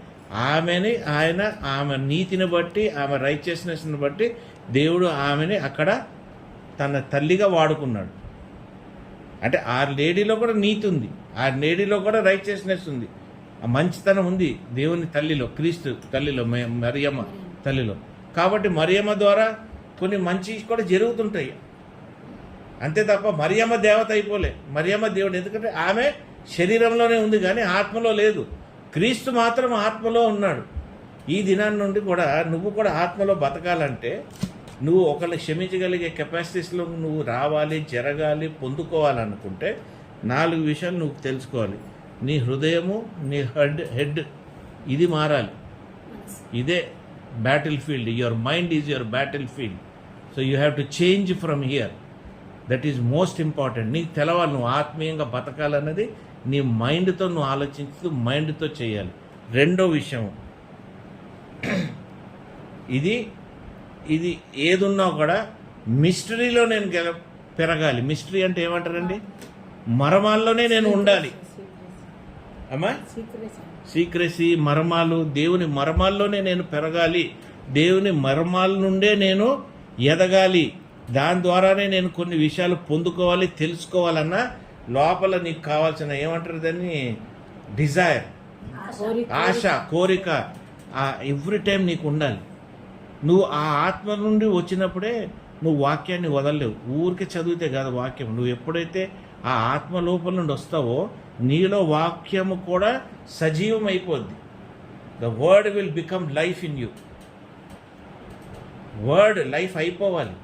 ఆమెని ఆయన ఆమె నీతిని బట్టి, ఆమె రైచియస్నెస్ని బట్టి దేవుడు ఆమెని అక్కడ తన తల్లిగా వాడుకున్నాడు. అంటే ఆ లేడీలో కూడా నీతి ఉంది, ఆ లేడీలో కూడా రైచియస్నెస్ ఉంది, ఆ మంచితనం ఉంది దేవుని తల్లిలో, క్రీస్తు తల్లిలో, మరియమ్మ తల్లిలో. కాబట్టి మరియమ్మ ద్వారా కొన్ని మంచి కూడా జరుగుతుంటాయి. అంతే తప్ప మరియమ్మ దేవత అయిపోలే, మరియమ్మ దేవుడు. ఎందుకంటే ఆమె శరీరంలోనే ఉంది కానీ ఆత్మలో లేదు. క్రీస్తు మాత్రం ఆత్మలో ఉన్నాడు. ఈ దినాన్ని నుండి కూడా నువ్వు కూడా ఆత్మలో బతకాలంటే నువ్వు ఒకళ్ళు క్షమించగలిగే కెపాసిటీస్లో నువ్వు రావాలి, జరగాలి, పొందుకోవాలనుకుంటే 4 విషయాలు నువ్వు తెలుసుకోవాలి. నీ హృదయము, నీ హెడ్ ఇది మారాలి. ఇదే battle field. Your mind is your battle field. So you have to change from here. That is most important. నీకు తెలవాలి నువ్వు ఆత్మీయంగా బతకాలన్నది నీ మైండ్తో నువ్వు ఆలోచించుతూ మైండ్తో చేయాలి. రెండో విషయం, ఇది ఏదున్నా కూడా మిస్టరీలో నేను పెరగాలి. మిస్టరీ అంటే ఏమంటారండి? మర్మాల్లోనే నేను ఉండాలి. అమ్మా, సీక్రెసీ, మర్మాలు, దేవుని మర్మాల్లోనే నేను పెరగాలి. దేవుని మర్మాల నుండే నేను ఎదగాలి. దాని ద్వారానే నేను కొన్ని విషయాలు పొందుకోవాలి, తెలుసుకోవాలన్నా లోపల నీకు కావాల్సిన ఏమంటారు దాన్ని, డిజైర్, ఆశ, కోరిక ఎవ్రీ టైం నీకు ఉండాలి. నువ్వు ఆ ఆత్మ నుండి వచ్చినప్పుడే నువ్వు వాక్యాన్ని వదలలేవు. ఊరికే చదివితే కాదు వాక్యం. నువ్వు ఎప్పుడైతే ఆ ఆత్మ లోపల నుండి వస్తావో నీలో వాక్యము కూడా సజీవం అయిపోద్ది. The word will become life in you. Word life అయిపోవాలి.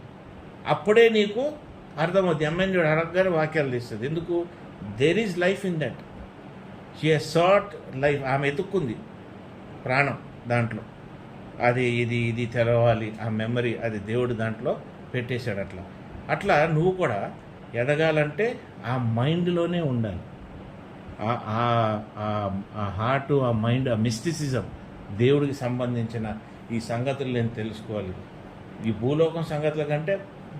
అప్పుడే నీకు అర్థమవుద్ది. అమ్మాయిని అడగగానే వాక్యాలు తీస్తుంది. ఎందుకు? There is life in that. She has sought life. ఆమె ఎత్తుక్కుంది ప్రాణం దాంట్లో. అది ఇది తెలవాలి. ఆ మెమరీ అది దేవుడు దాంట్లో పెట్టేశాడు. అట్లా నువ్వు కూడా ఎదగాలంటే ఆ మైండ్లోనే ఉండాలి. ఆ హార్ట్, ఆ మైండ్, ఆ మిస్టిసిజం, దేవుడికి సంబంధించిన ఈ సంగతులు నేను తెలుసుకోవాలి. ఈ భూలోకం సంగతుల కంటే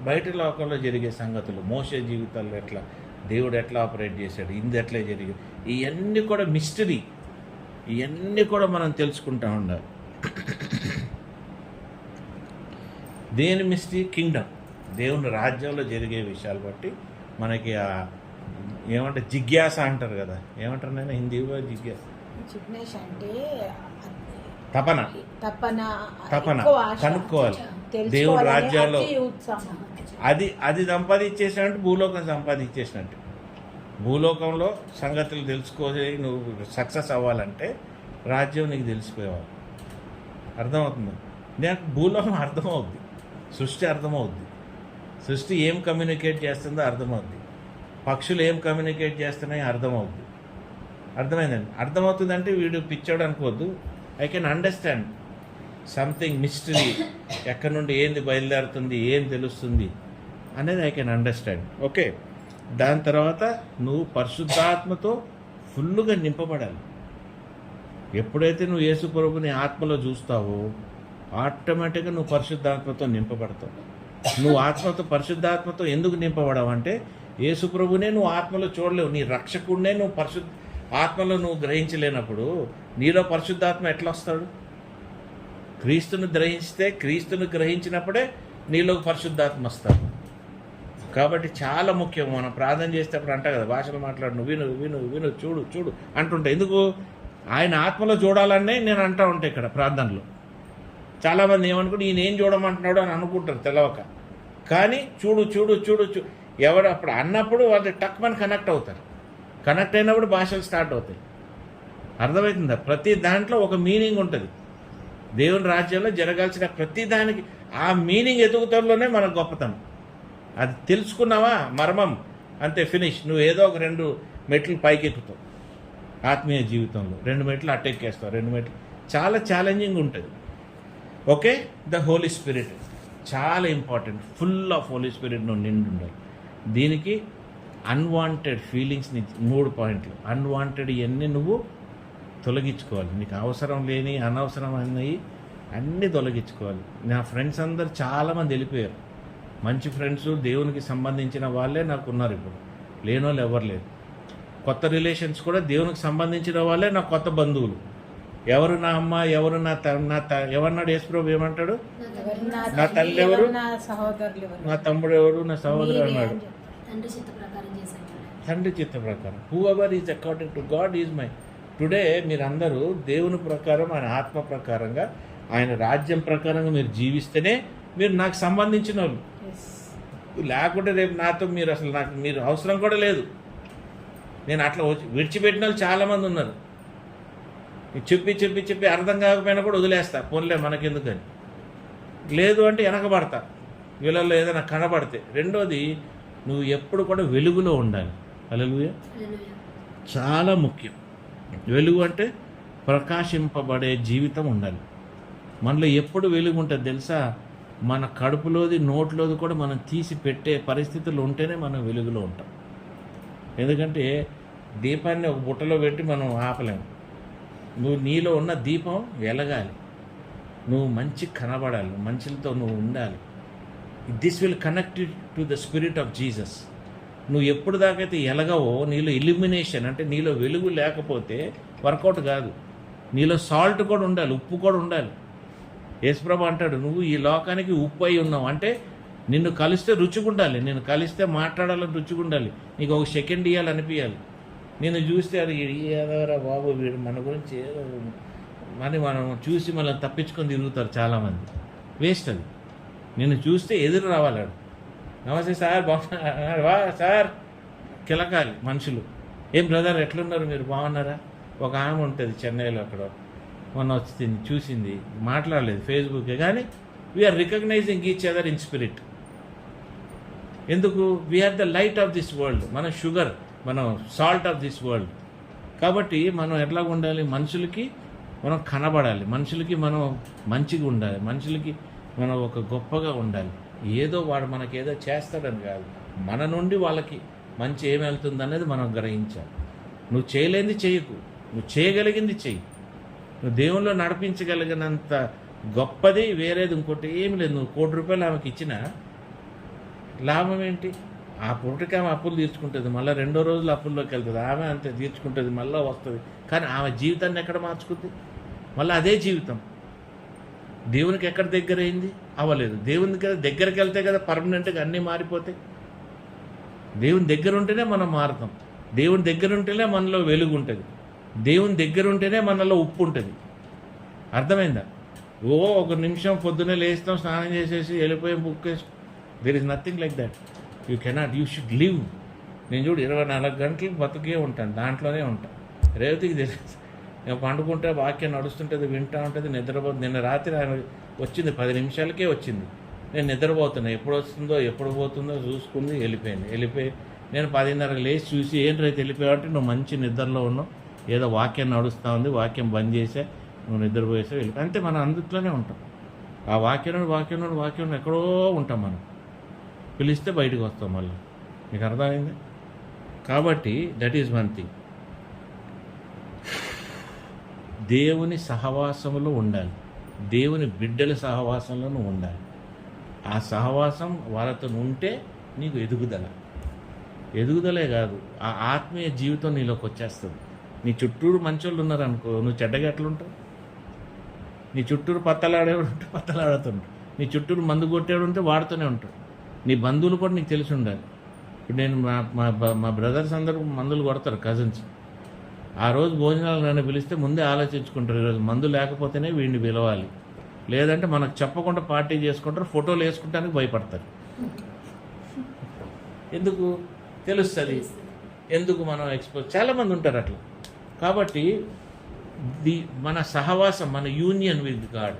బయట లోకంలో జరిగే సంగతులు, మోసే జీవితాల్లో ఎట్లా దేవుడు ఎట్లా ఆపరేట్ చేశాడు, ఇది ఎట్లా జరిగింది, ఇవన్నీ కూడా మిస్టరీ. ఇవన్నీ కూడా మనం తెలుసుకుంటూ ఉండాలి. దేని మిస్టరీ? కింగ్డమ్, దేవుని రాజ్యంలో జరిగే విషయాలు బట్టి మనకి ఏమంటే జిజ్ఞాస అంటారు కదా. ఏమంటారు నేను హిందీలో? జిజ్ఞాస అంటే తపన కనుక్కోవాలి. దేవుని రాజ్యాల్లో అది సంపాదించేసినట్టు భూలోకం సంపాదించేసినట్టు. భూలోకంలో సంగతులు తెలుసుకోవాలి. నువ్వు సక్సెస్ అవ్వాలంటే రాజ్యం నీకు తెలిసిపోయేవాళ్ళు. అర్థమవుతుంది? నాకు భూలోకం అర్థమవుద్ది, సృష్టి అర్థమవుద్ది. సృష్టి ఏం కమ్యూనికేట్ చేస్తుందో అర్థమవుద్ది. పక్షులు ఏం కమ్యూనికేట్ చేస్తున్నాయో అర్థమవుద్ది. అర్థమైందండి? అర్థమవుతుందంటే వీడు పిచ్చాడు అనుకోవద్దు. I can understand something mystery. ఎక్కడి నుండి ఏంది బయలుదేరుతుంది, ఏం తెలుస్తుంది అనేది ఐ కెన్ అండర్స్టాండ్. ఓకే. దాని తర్వాత నువ్వు పరిశుద్ధాత్మతో ఫుల్లుగా నింపబడాలి. ఎప్పుడైతే నువ్వు యేసు ప్రభుని ఆత్మలో చూస్తావో ఆటోమేటిక్గా నువ్వు పరిశుద్ధాత్మతో నింపబడతావు. నువ్వు ఆత్మతో, పరిశుద్ధాత్మతో ఎందుకు నింపబడవు అంటే యేసు ప్రభునే నువ్వు ఆత్మలో చూడలేవు. నీ రక్షకుడినే నువ్వు ఆత్మలో నువ్వు గ్రహించలేనప్పుడు నీలో పరిశుద్ధాత్మ ఎట్లా వస్తాడు? క్రీస్తును గ్రహించినప్పుడే నీలో పరిశుద్ధాత్మ వస్తాడు. కాబట్టి చాలా ముఖ్యం. మనం ప్రార్థన చేసేటప్పుడు అంటా కదా, భాషలు మాట్లాడు, నువ్వు విను విను విను, చూడు చూడు అంటుంటా. ఎందుకు? ఆయన ఆత్మలో చూడాలనే నేను అంటా ఉంటా ఇక్కడ ప్రార్థనలో. చాలామంది ఏమనుకుంటే ఈయన ఏం చూడమంటున్నాడు అని అనుకుంటారు తెలవక. కానీ చూడు చూడు చూడు చూ ఎవరు అప్పుడు అన్నప్పుడు వాళ్ళు టక్మని కనెక్ట్ అవుతారు. కనెక్ట్ అయినప్పుడు భాషలు స్టార్ట్ అవుతాయి. అర్థమవుతుందా? ప్రతి దాంట్లో ఒక మీనింగ్ ఉంటుంది. దేవుని రాజ్యంలో జరగాల్సిన ప్రతి దానికి ఆ మీనింగ్ ఎదుగుతంలోనే మన గొప్పతనం. అది తెలుసుకున్నావా మర్మం, అంతే, ఫినిష్. నువ్వు ఏదో ఒక 2 మెట్లు పైకి ఎక్కుతావు ఆత్మీయ జీవితంలో. 2 మెట్లు అట్టెక్కేస్తావు. 2 మెట్లు చాలా ఛాలెంజింగ్ ఉంటుంది. ఓకే. ద హోలీ స్పిరిట్ చాలా important. Full of holy spirit నువ్వు నిండి ఉండాలి. దీనికి అన్వాంటెడ్ ఫీలింగ్స్ని 3 పాయింట్లు. అన్వాంటెడ్ ఇవన్నీ నువ్వు తొలగించుకోవాలి. నీకు అవసరం లేని, అనవసరమైనవి అన్నీ తొలగించుకోవాలి. నా ఫ్రెండ్స్ అందరు చాలామంది వెళ్ళిపోయారు. మంచి ఫ్రెండ్స్, దేవునికి సంబంధించిన వాళ్ళే నాకు ఉన్నారు. ఇప్పుడు లేని వాళ్ళు ఎవరు లేరు. కొత్త రిలేషన్స్ కూడా దేవునికి సంబంధించిన వాళ్ళే నాకు కొత్త బంధువులు. ఎవరు నా అమ్మ, ఎవరు ఎవరన్నాడు యేసుప్రభు ఏమంటాడు? నా తల్లి ఎవరు, నా తమ్ముడు ఎవరు, నా సహోదరు అన్నాడు. తండ్రి చిత్త ప్రకారం. Who ever is according to God is my. Today మీరందరూ దేవుని ప్రకారం, ఆయన ఆత్మ ప్రకారంగా, ఆయన రాజ్యం ప్రకారంగా మీరు జీవిస్తేనే మీరు నాకు సంబంధించిన వాళ్ళు. లేకుంటే రేపు నాతో మీరు అసలు మీరు అవసరం కూడా లేదు. నేను అట్లా విడిచిపెట్టిన వాళ్ళు చాలామంది ఉన్నారు. చెప్పి అర్థం కాకపోయినా కూడా వదిలేస్తా, పోన్లే మనకెందుకని. లేదు అంటే వెనకబడతా వీళ్ళల్లో ఏదైనా కనబడితే. రెండోది, నువ్వు ఎప్పుడు కూడా వెలుగులో ఉండాలి. హల్లెలూయా. హల్లెలూయా. చాలా ముఖ్యం. వెలుగు అంటే ప్రకాశింపబడే జీవితం ఉండాలి మనలో. ఎప్పుడు వెలుగు ఉంటుంది తెలుసా? మన కడుపులోది నోట్లోది కూడా మనం తీసి పెట్టే పరిస్థితులు ఉంటేనే మనం వెలుగులో ఉంటాం. ఎందుకంటే దీపాన్ని ఒక బుట్టలో పెట్టి మనం ఆపలేము. నువ్వు నీలో ఉన్న దీపం వెలగాలి, నువ్వు మంచి కనబడాలి, మనుషులతో నువ్వు ఉండాలి. This will connect to the spirit of Jesus. నువ్వు ఎప్పుడు దాకైతే ఎలగవో, నీలో ఇల్యూమినేషన్ అంటే నీలో వెలుగు లేకపోతే వర్కౌట్ కాదు. నీలో సాల్ట్ కూడా ఉండాలి, ఉప్పు కూడా ఉండాలి. యేసుప్రభు అంటాడు, నువ్వు ఈ లోకానికి ఉప్పు అయి ఉన్నావు. అంటే నిన్ను కలిస్తే రుచిగుండాలి, నిన్ను కలిస్తే మాట్లాడాలని రుచిగుండాలి, నీకు ఒక సెకండ్ ఇవ్వాలనిపించాలి. నిన్ను చూస్తే అది ఏదోరా బాబు వీడు మన గురించి ఏదో అని మనం చూసి మళ్ళీ తప్పించుకొని తిరుగుతారు చాలామంది. వేస్ట్ అది. నిన్ను చూస్తే ఎదురు రావాలాడు. నమస్తే సార్, బాగున్నారా సార్ కిలకాలి మనుషులు. ఏం బ్రదర్ ఎట్లున్నారు మీరు, బాగున్నారా? ఒక ఆమె ఉంటుంది చెన్నైలో, అక్కడ మొన్న వచ్చింది, చూసింది, మాట్లాడలేదు ఫేస్బుకే, కానీ we're recognizing each other in spirit. ఎందుకు? We're the light of this world. మనం షుగర్, మనం సాల్ట్ ఆఫ్ దిస్ వరల్డ్. కాబట్టి మనం ఎట్లా ఉండాలి? మనుషులకి మనం కనబడాలి, మనుషులకి మనం మంచిగా ఉండాలి, మనుషులకి మనం ఒక గొప్పగా ఉండాలి. ఏదో వాడు మనకేదో చేస్తాడని కాదు, మన నుండి వాళ్ళకి మంచి ఏమి వెళ్తుంది అనేది మనం గ్రహించాలి. నువ్వు చేయలేనిది చేయకు, నువ్వు చేయగలిగింది చెయ్యి. నువ్వు దేవుల్లో నడిపించగలిగినంత గొప్పది వేరేది ఇంకోటి ఏమి లేదు. నువ్వు ₹1,00,00,000 ఆమెకి ఇచ్చినా లాభం ఏంటి? ఆ పూటకి ఆమె అప్పులు తీర్చుకుంటుంది, మళ్ళీ రెండో రోజులు అప్పుల్లోకి వెళ్తుంది, ఆమె అంతే తీర్చుకుంటుంది, మళ్ళీ వస్తుంది. కానీ ఆమె జీవితాన్ని ఎక్కడ మార్చుకుంది? మళ్ళీ అదే జీవితం. దేవునికి ఎక్కడ దగ్గర అయింది? అవ్వలేదు. దేవుని దగ్గరికి వెళ్తే కదా పర్మనెంట్గా అన్నీ మారిపోతాయి. దేవుని దగ్గర ఉంటేనే మనం మారుతాం, దేవుని దగ్గర ఉంటేనే మనలో వెలుగు ఉంటుంది, దేవుని దగ్గర ఉంటేనే మనలో ఉప్పు ఉంటుంది. అర్థమైందా? ఒక నిమిషం పొద్దున్నే లేస్తాం, స్నానం చేసేసి వెళ్ళిపోయి బుక్ వేసి, there is nothing like that. You cannot, you should live. నేను చూడు 24 గంటలు బతుకే ఉంటాను, దాంట్లోనే ఉంటాను. రేవతికి తెలుసు, నేను పండుకుంటే వాక్యం నడుస్తుంటుంది, వింటూ ఉంటుంది, నిద్రపోతుంది. నిన్న రాత్రి ఆయన వచ్చింది, 10 నిమిషాలకే వచ్చింది. నేను నిద్రపోతున్నా, ఎప్పుడు వస్తుందో ఎప్పుడు పోతుందో చూసుకుంది, వెళ్ళిపోయి నేను 10:30 లేచి చూసి, ఏంటి రైతు వెళ్ళిపోయావంటే నువ్వు మంచి నిద్రలో ఉన్నావు, ఏదో వాక్యం నడుస్తూ ఉంది, వాక్యం బంద్ చేసా, నువ్వు నిద్రపోయేసా, వెళ్ళిపోయి. అంతే, మనం అందుట్లోనే ఉంటాం. ఆ వాక్యం ఎక్కడో ఉంటాం. మనం పిలిస్తే బయటకు వస్తాం మళ్ళీ. మీకు అర్థమైంది? కాబట్టి దట్ ఈజ్ వన్ థింగ్. దేవుని సహవాసంలో ఉండాలి, దేవుని బిడ్డల సహవాసంలోనూ ఉండాలి. ఆ సహవాసం వాళ్ళతో ఉంటే నీకు ఎదుగుదలే కాదు, ఆ ఆత్మీయ జీవితం నీలోకి వచ్చేస్తుంది. నీ చుట్టూరు మంచోళ్ళు ఉన్నారనుకో, నువ్వు చెడ్డగా ఎట్లుంటావు? నీ చుట్టూరు పత్తలాడేవాడు ఉంటే పత్తలాడుతుంటావు, నీ చుట్టూరు మందు కొట్టేవాడు ఉంటే వాడుతూనే ఉంటాడు. నీ బంధువులు కూడా నీకు తెలిసి ఉండాలి. ఇప్పుడు నేను మా బ్రదర్స్ అందరూ మందులు కొడతారు, కజిన్స్. ఆ రోజు భోజనాలు నన్ను పిలిస్తే ముందే ఆలోచించుకుంటారు, ఈరోజు మందు లేకపోతేనే వీడిని పిలవాలి, లేదంటే మనకు చెప్పకుండా పార్టీ చేసుకుంటారు, ఫోటోలు వేసుకుంటానికి భయపడతారు. ఎందుకు? తెలుస్తుంది ఎందుకు మనం ఎక్స్పోజ్. చాలామంది ఉంటారు అట్లా. కాబట్టి మన సహవాసం, మన యూనియన్ విత్ గాడ్,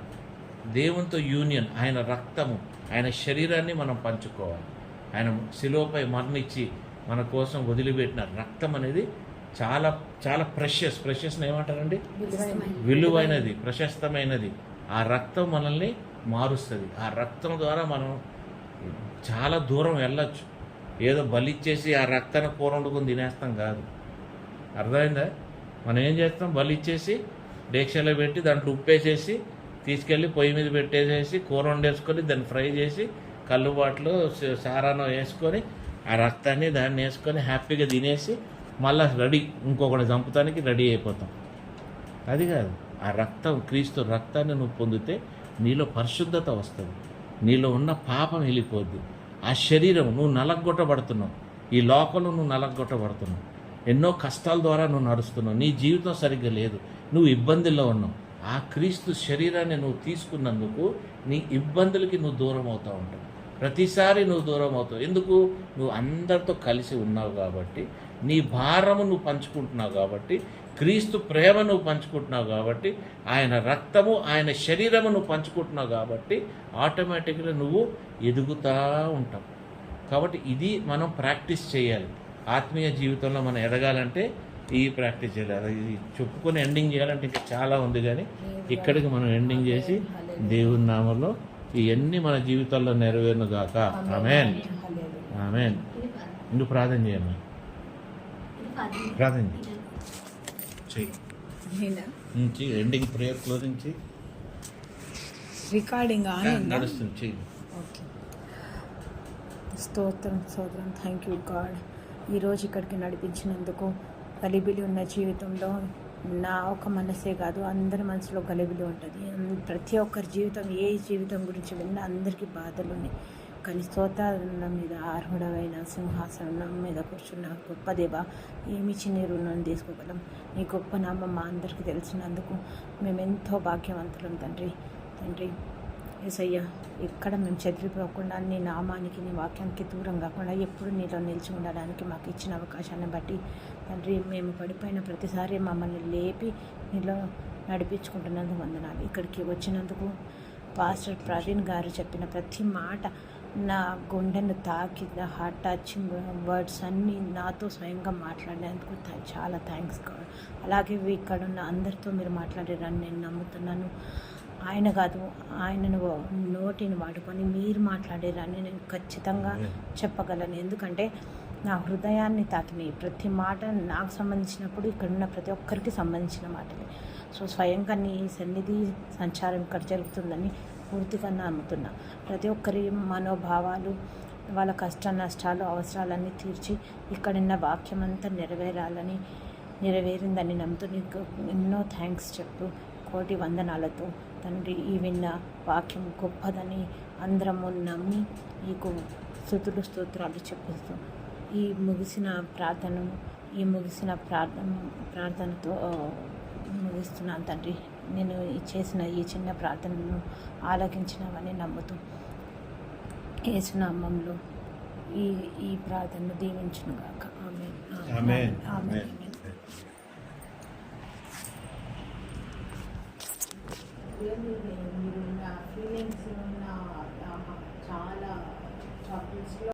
దేవునితో యూనియన్, ఆయన రక్తము, ఆయన శరీరాన్ని మనం పంచుకోవాలి. ఆయన శిలువపై మరణించి మన కోసం వదిలిపెట్టిన రక్తం అనేది చాలా చాలా ప్రెషస్ని ఏమంటారండి? విలువైనది, ప్రశస్తమైనది. ఆ రక్తం మనల్ని మారుస్తుంది. ఆ రక్తం ద్వారా మనం చాలా దూరం వెళ్ళచ్చు. ఏదో బలిచ్చేసి ఆ రక్తాన్ని కూర వండుకొని తినేస్తాం కాదు. అర్థమైందా? మనం ఏం చేస్తాం? బలిచ్చేసి డేక్షలో పెట్టి దాంట్లో ఉప్పేసేసి తీసుకెళ్ళి పొయ్యి మీద పెట్టేసేసి కూర వండేసుకొని దాన్ని ఫ్రై చేసి కల్లుబాట్లు సారాను వేసుకొని ఆ రక్తాన్ని దాన్ని వేసుకొని హ్యాపీగా తినేసి మళ్ళీ రెడీ, ఇంకొకటి చంపుతానికి రెడీ అయిపోతాం. అది కాదు. ఆ రక్తం, క్రీస్తు రక్తాన్ని నువ్వు పొందితే నీలో పరిశుద్ధత వస్తుంది, నీలో ఉన్న పాపం వెళ్ళిపోద్ది. ఆ శరీరం, నువ్వు నలగొట్టబడుతున్నావు, ఈ లోకంలో నువ్వు నలగొట్టబడుతున్నావు, ఎన్నో కష్టాల ద్వారా నువ్వు నడుస్తున్నావు, నీ జీవితం సరిగ్గా లేదు, నువ్వు ఇబ్బందుల్లో ఉన్నావు. ఆ క్రీస్తు శరీరాన్ని నువ్వు తీసుకున్నందుకు నీ ఇబ్బందులకి నువ్వు దూరం అవుతూ ఉంటావు. ప్రతిసారి నువ్వు దూరం అవుతావు. ఎందుకు? నువ్వు అందరితో కలిసి ఉన్నావు కాబట్టి, నీ భారము నువ్వు పంచుకుంటున్నావు కాబట్టి, క్రీస్తు ప్రేమ నువ్వు పంచుకుంటున్నావు కాబట్టి, ఆయన రక్తము, ఆయన శరీరము నువ్వు పంచుకుంటున్నావు కాబట్టి ఆటోమేటిక్గా నువ్వు ఎదుగుతూ ఉంటావు. కాబట్టి ఇది మనం ప్రాక్టీస్ చేయాలి. ఆత్మీయ జీవితంలో మనం ఎదగాలంటే ఈ ప్రాక్టీస్ చేయాలి. అది చెప్పుకొని ఎండింగ్ చేయాలంటే ఇంకా చాలా ఉంది, కానీ ఇక్కడికి మనం ఎండింగ్ చేసి దేవుని నామంలో ఇవన్నీ మన జీవితాల్లో నెరవేరును గాక. ఆమేన్, ఆమేన్. నువ్వు ప్రార్థన చేయమ్మా, ప్రార్థన చెయ్యి. ఎండింగ్ ప్రేయర్ క్లోజింగ్ చెయ్యి. రికార్డింగ్ నడుస్తుంది, చెయ్యి. ఓకే. స్తోత్రం స్తోత్రం. థ్యాంక్ యూ గాడ్, ఈరోజు ఇక్కడికి నడిపించినందుకు. గలిబిలి ఉన్న జీవితంలో నా ఒక మనసే కాదు, అందరి మనసులో గలిబిలి ఉంటుంది. ప్రతి ఒక్కరి జీవితం, ఏ జీవితం గురించి విన్నా అందరికీ బాధలు ఉన్నాయి. కానీ స్తోత్రం మీద అర్హుడమైన సింహాసనం మీద కూర్చున్న గొప్ప దేవ, ఏమిచ్చి నీ రుణం తీసుకోగలం. నీ గొప్ప నామం మా అందరికీ తెలిసినందుకు మేము ఎంతో భాగ్యవంతులం తండ్రి. తండ్రి యేసయ్య, ఎక్కడ మేము చెదిరిపోకుండా నీ నామానికి, నీ వాక్యానికి దూరం కాకుండా ఎప్పుడు నీలో నిలిచి ఉండడానికి మాకు ఇచ్చిన అవకాశాన్ని బట్టి తండ్రి, మేము పడిపోయిన ప్రతిసారి మమ్మల్ని లేపి నీలో నడిపించుకుంటున్నందుకు వందనాలు. ఇక్కడికి వచ్చినందుకు పాస్టర్ ప్రవీణ్ గారు చెప్పిన ప్రతి మాట నా గుండెను తాకి, హార్ట్ టచింగ్ వర్డ్స్ అన్నీ నాతో స్వయంగా మాట్లాడేందుకు చాలా థ్యాంక్స్ గాడ్. అలాగే ఇక్కడ ఉన్న అందరితో మీరు మాట్లాడారని నేను నమ్ముతున్నాను. ఆయన కాదు, ఆయనను నోటిని వాడుకొని మీరు మాట్లాడారని నేను ఖచ్చితంగా చెప్పగలను. ఎందుకంటే నా హృదయాన్ని తాకినాయి ప్రతి మాట నాకు సంబంధించినప్పుడు, ఇక్కడున్న ప్రతి ఒక్కరికి సంబంధించిన మాటలే. సో స్వయంగా నీ సన్నిధి సంచారం ఇక్కడ జరుగుతుందని పూర్తిగా నమ్ముతున్నా. ప్రతి ఒక్కరి మనోభావాలు, వాళ్ళ కష్ట నష్టాలు, అవసరాలన్నీ తీర్చి ఇక్కడున్న వాక్యం అంతా నెరవేరిందని నమ్ముతూ నీకు ఎన్నో థ్యాంక్స్ చెప్తూ కోటి వందనాలతో తండ్రి, ఈ విన్న వాక్యం గొప్పదని అందరము నమ్మి నీకు స్తుతులు స్తోత్రాలు చెప్పుతూ ఈ ముగిసిన ప్రార్థనతో ముగిస్తున్నాను తండ్రి. నేను చేసిన ఈ చిన్న ప్రార్థనను ఆలకించినవని నమ్ముతూ యేసు నామములో ఈ ప్రార్థనను దీవించునుగాక. ఆమేన్, ఆమేన్, ఆమేన్. మీరు నా ఫీలింగ్స్, నా చాలా చాక్లెట్స్లో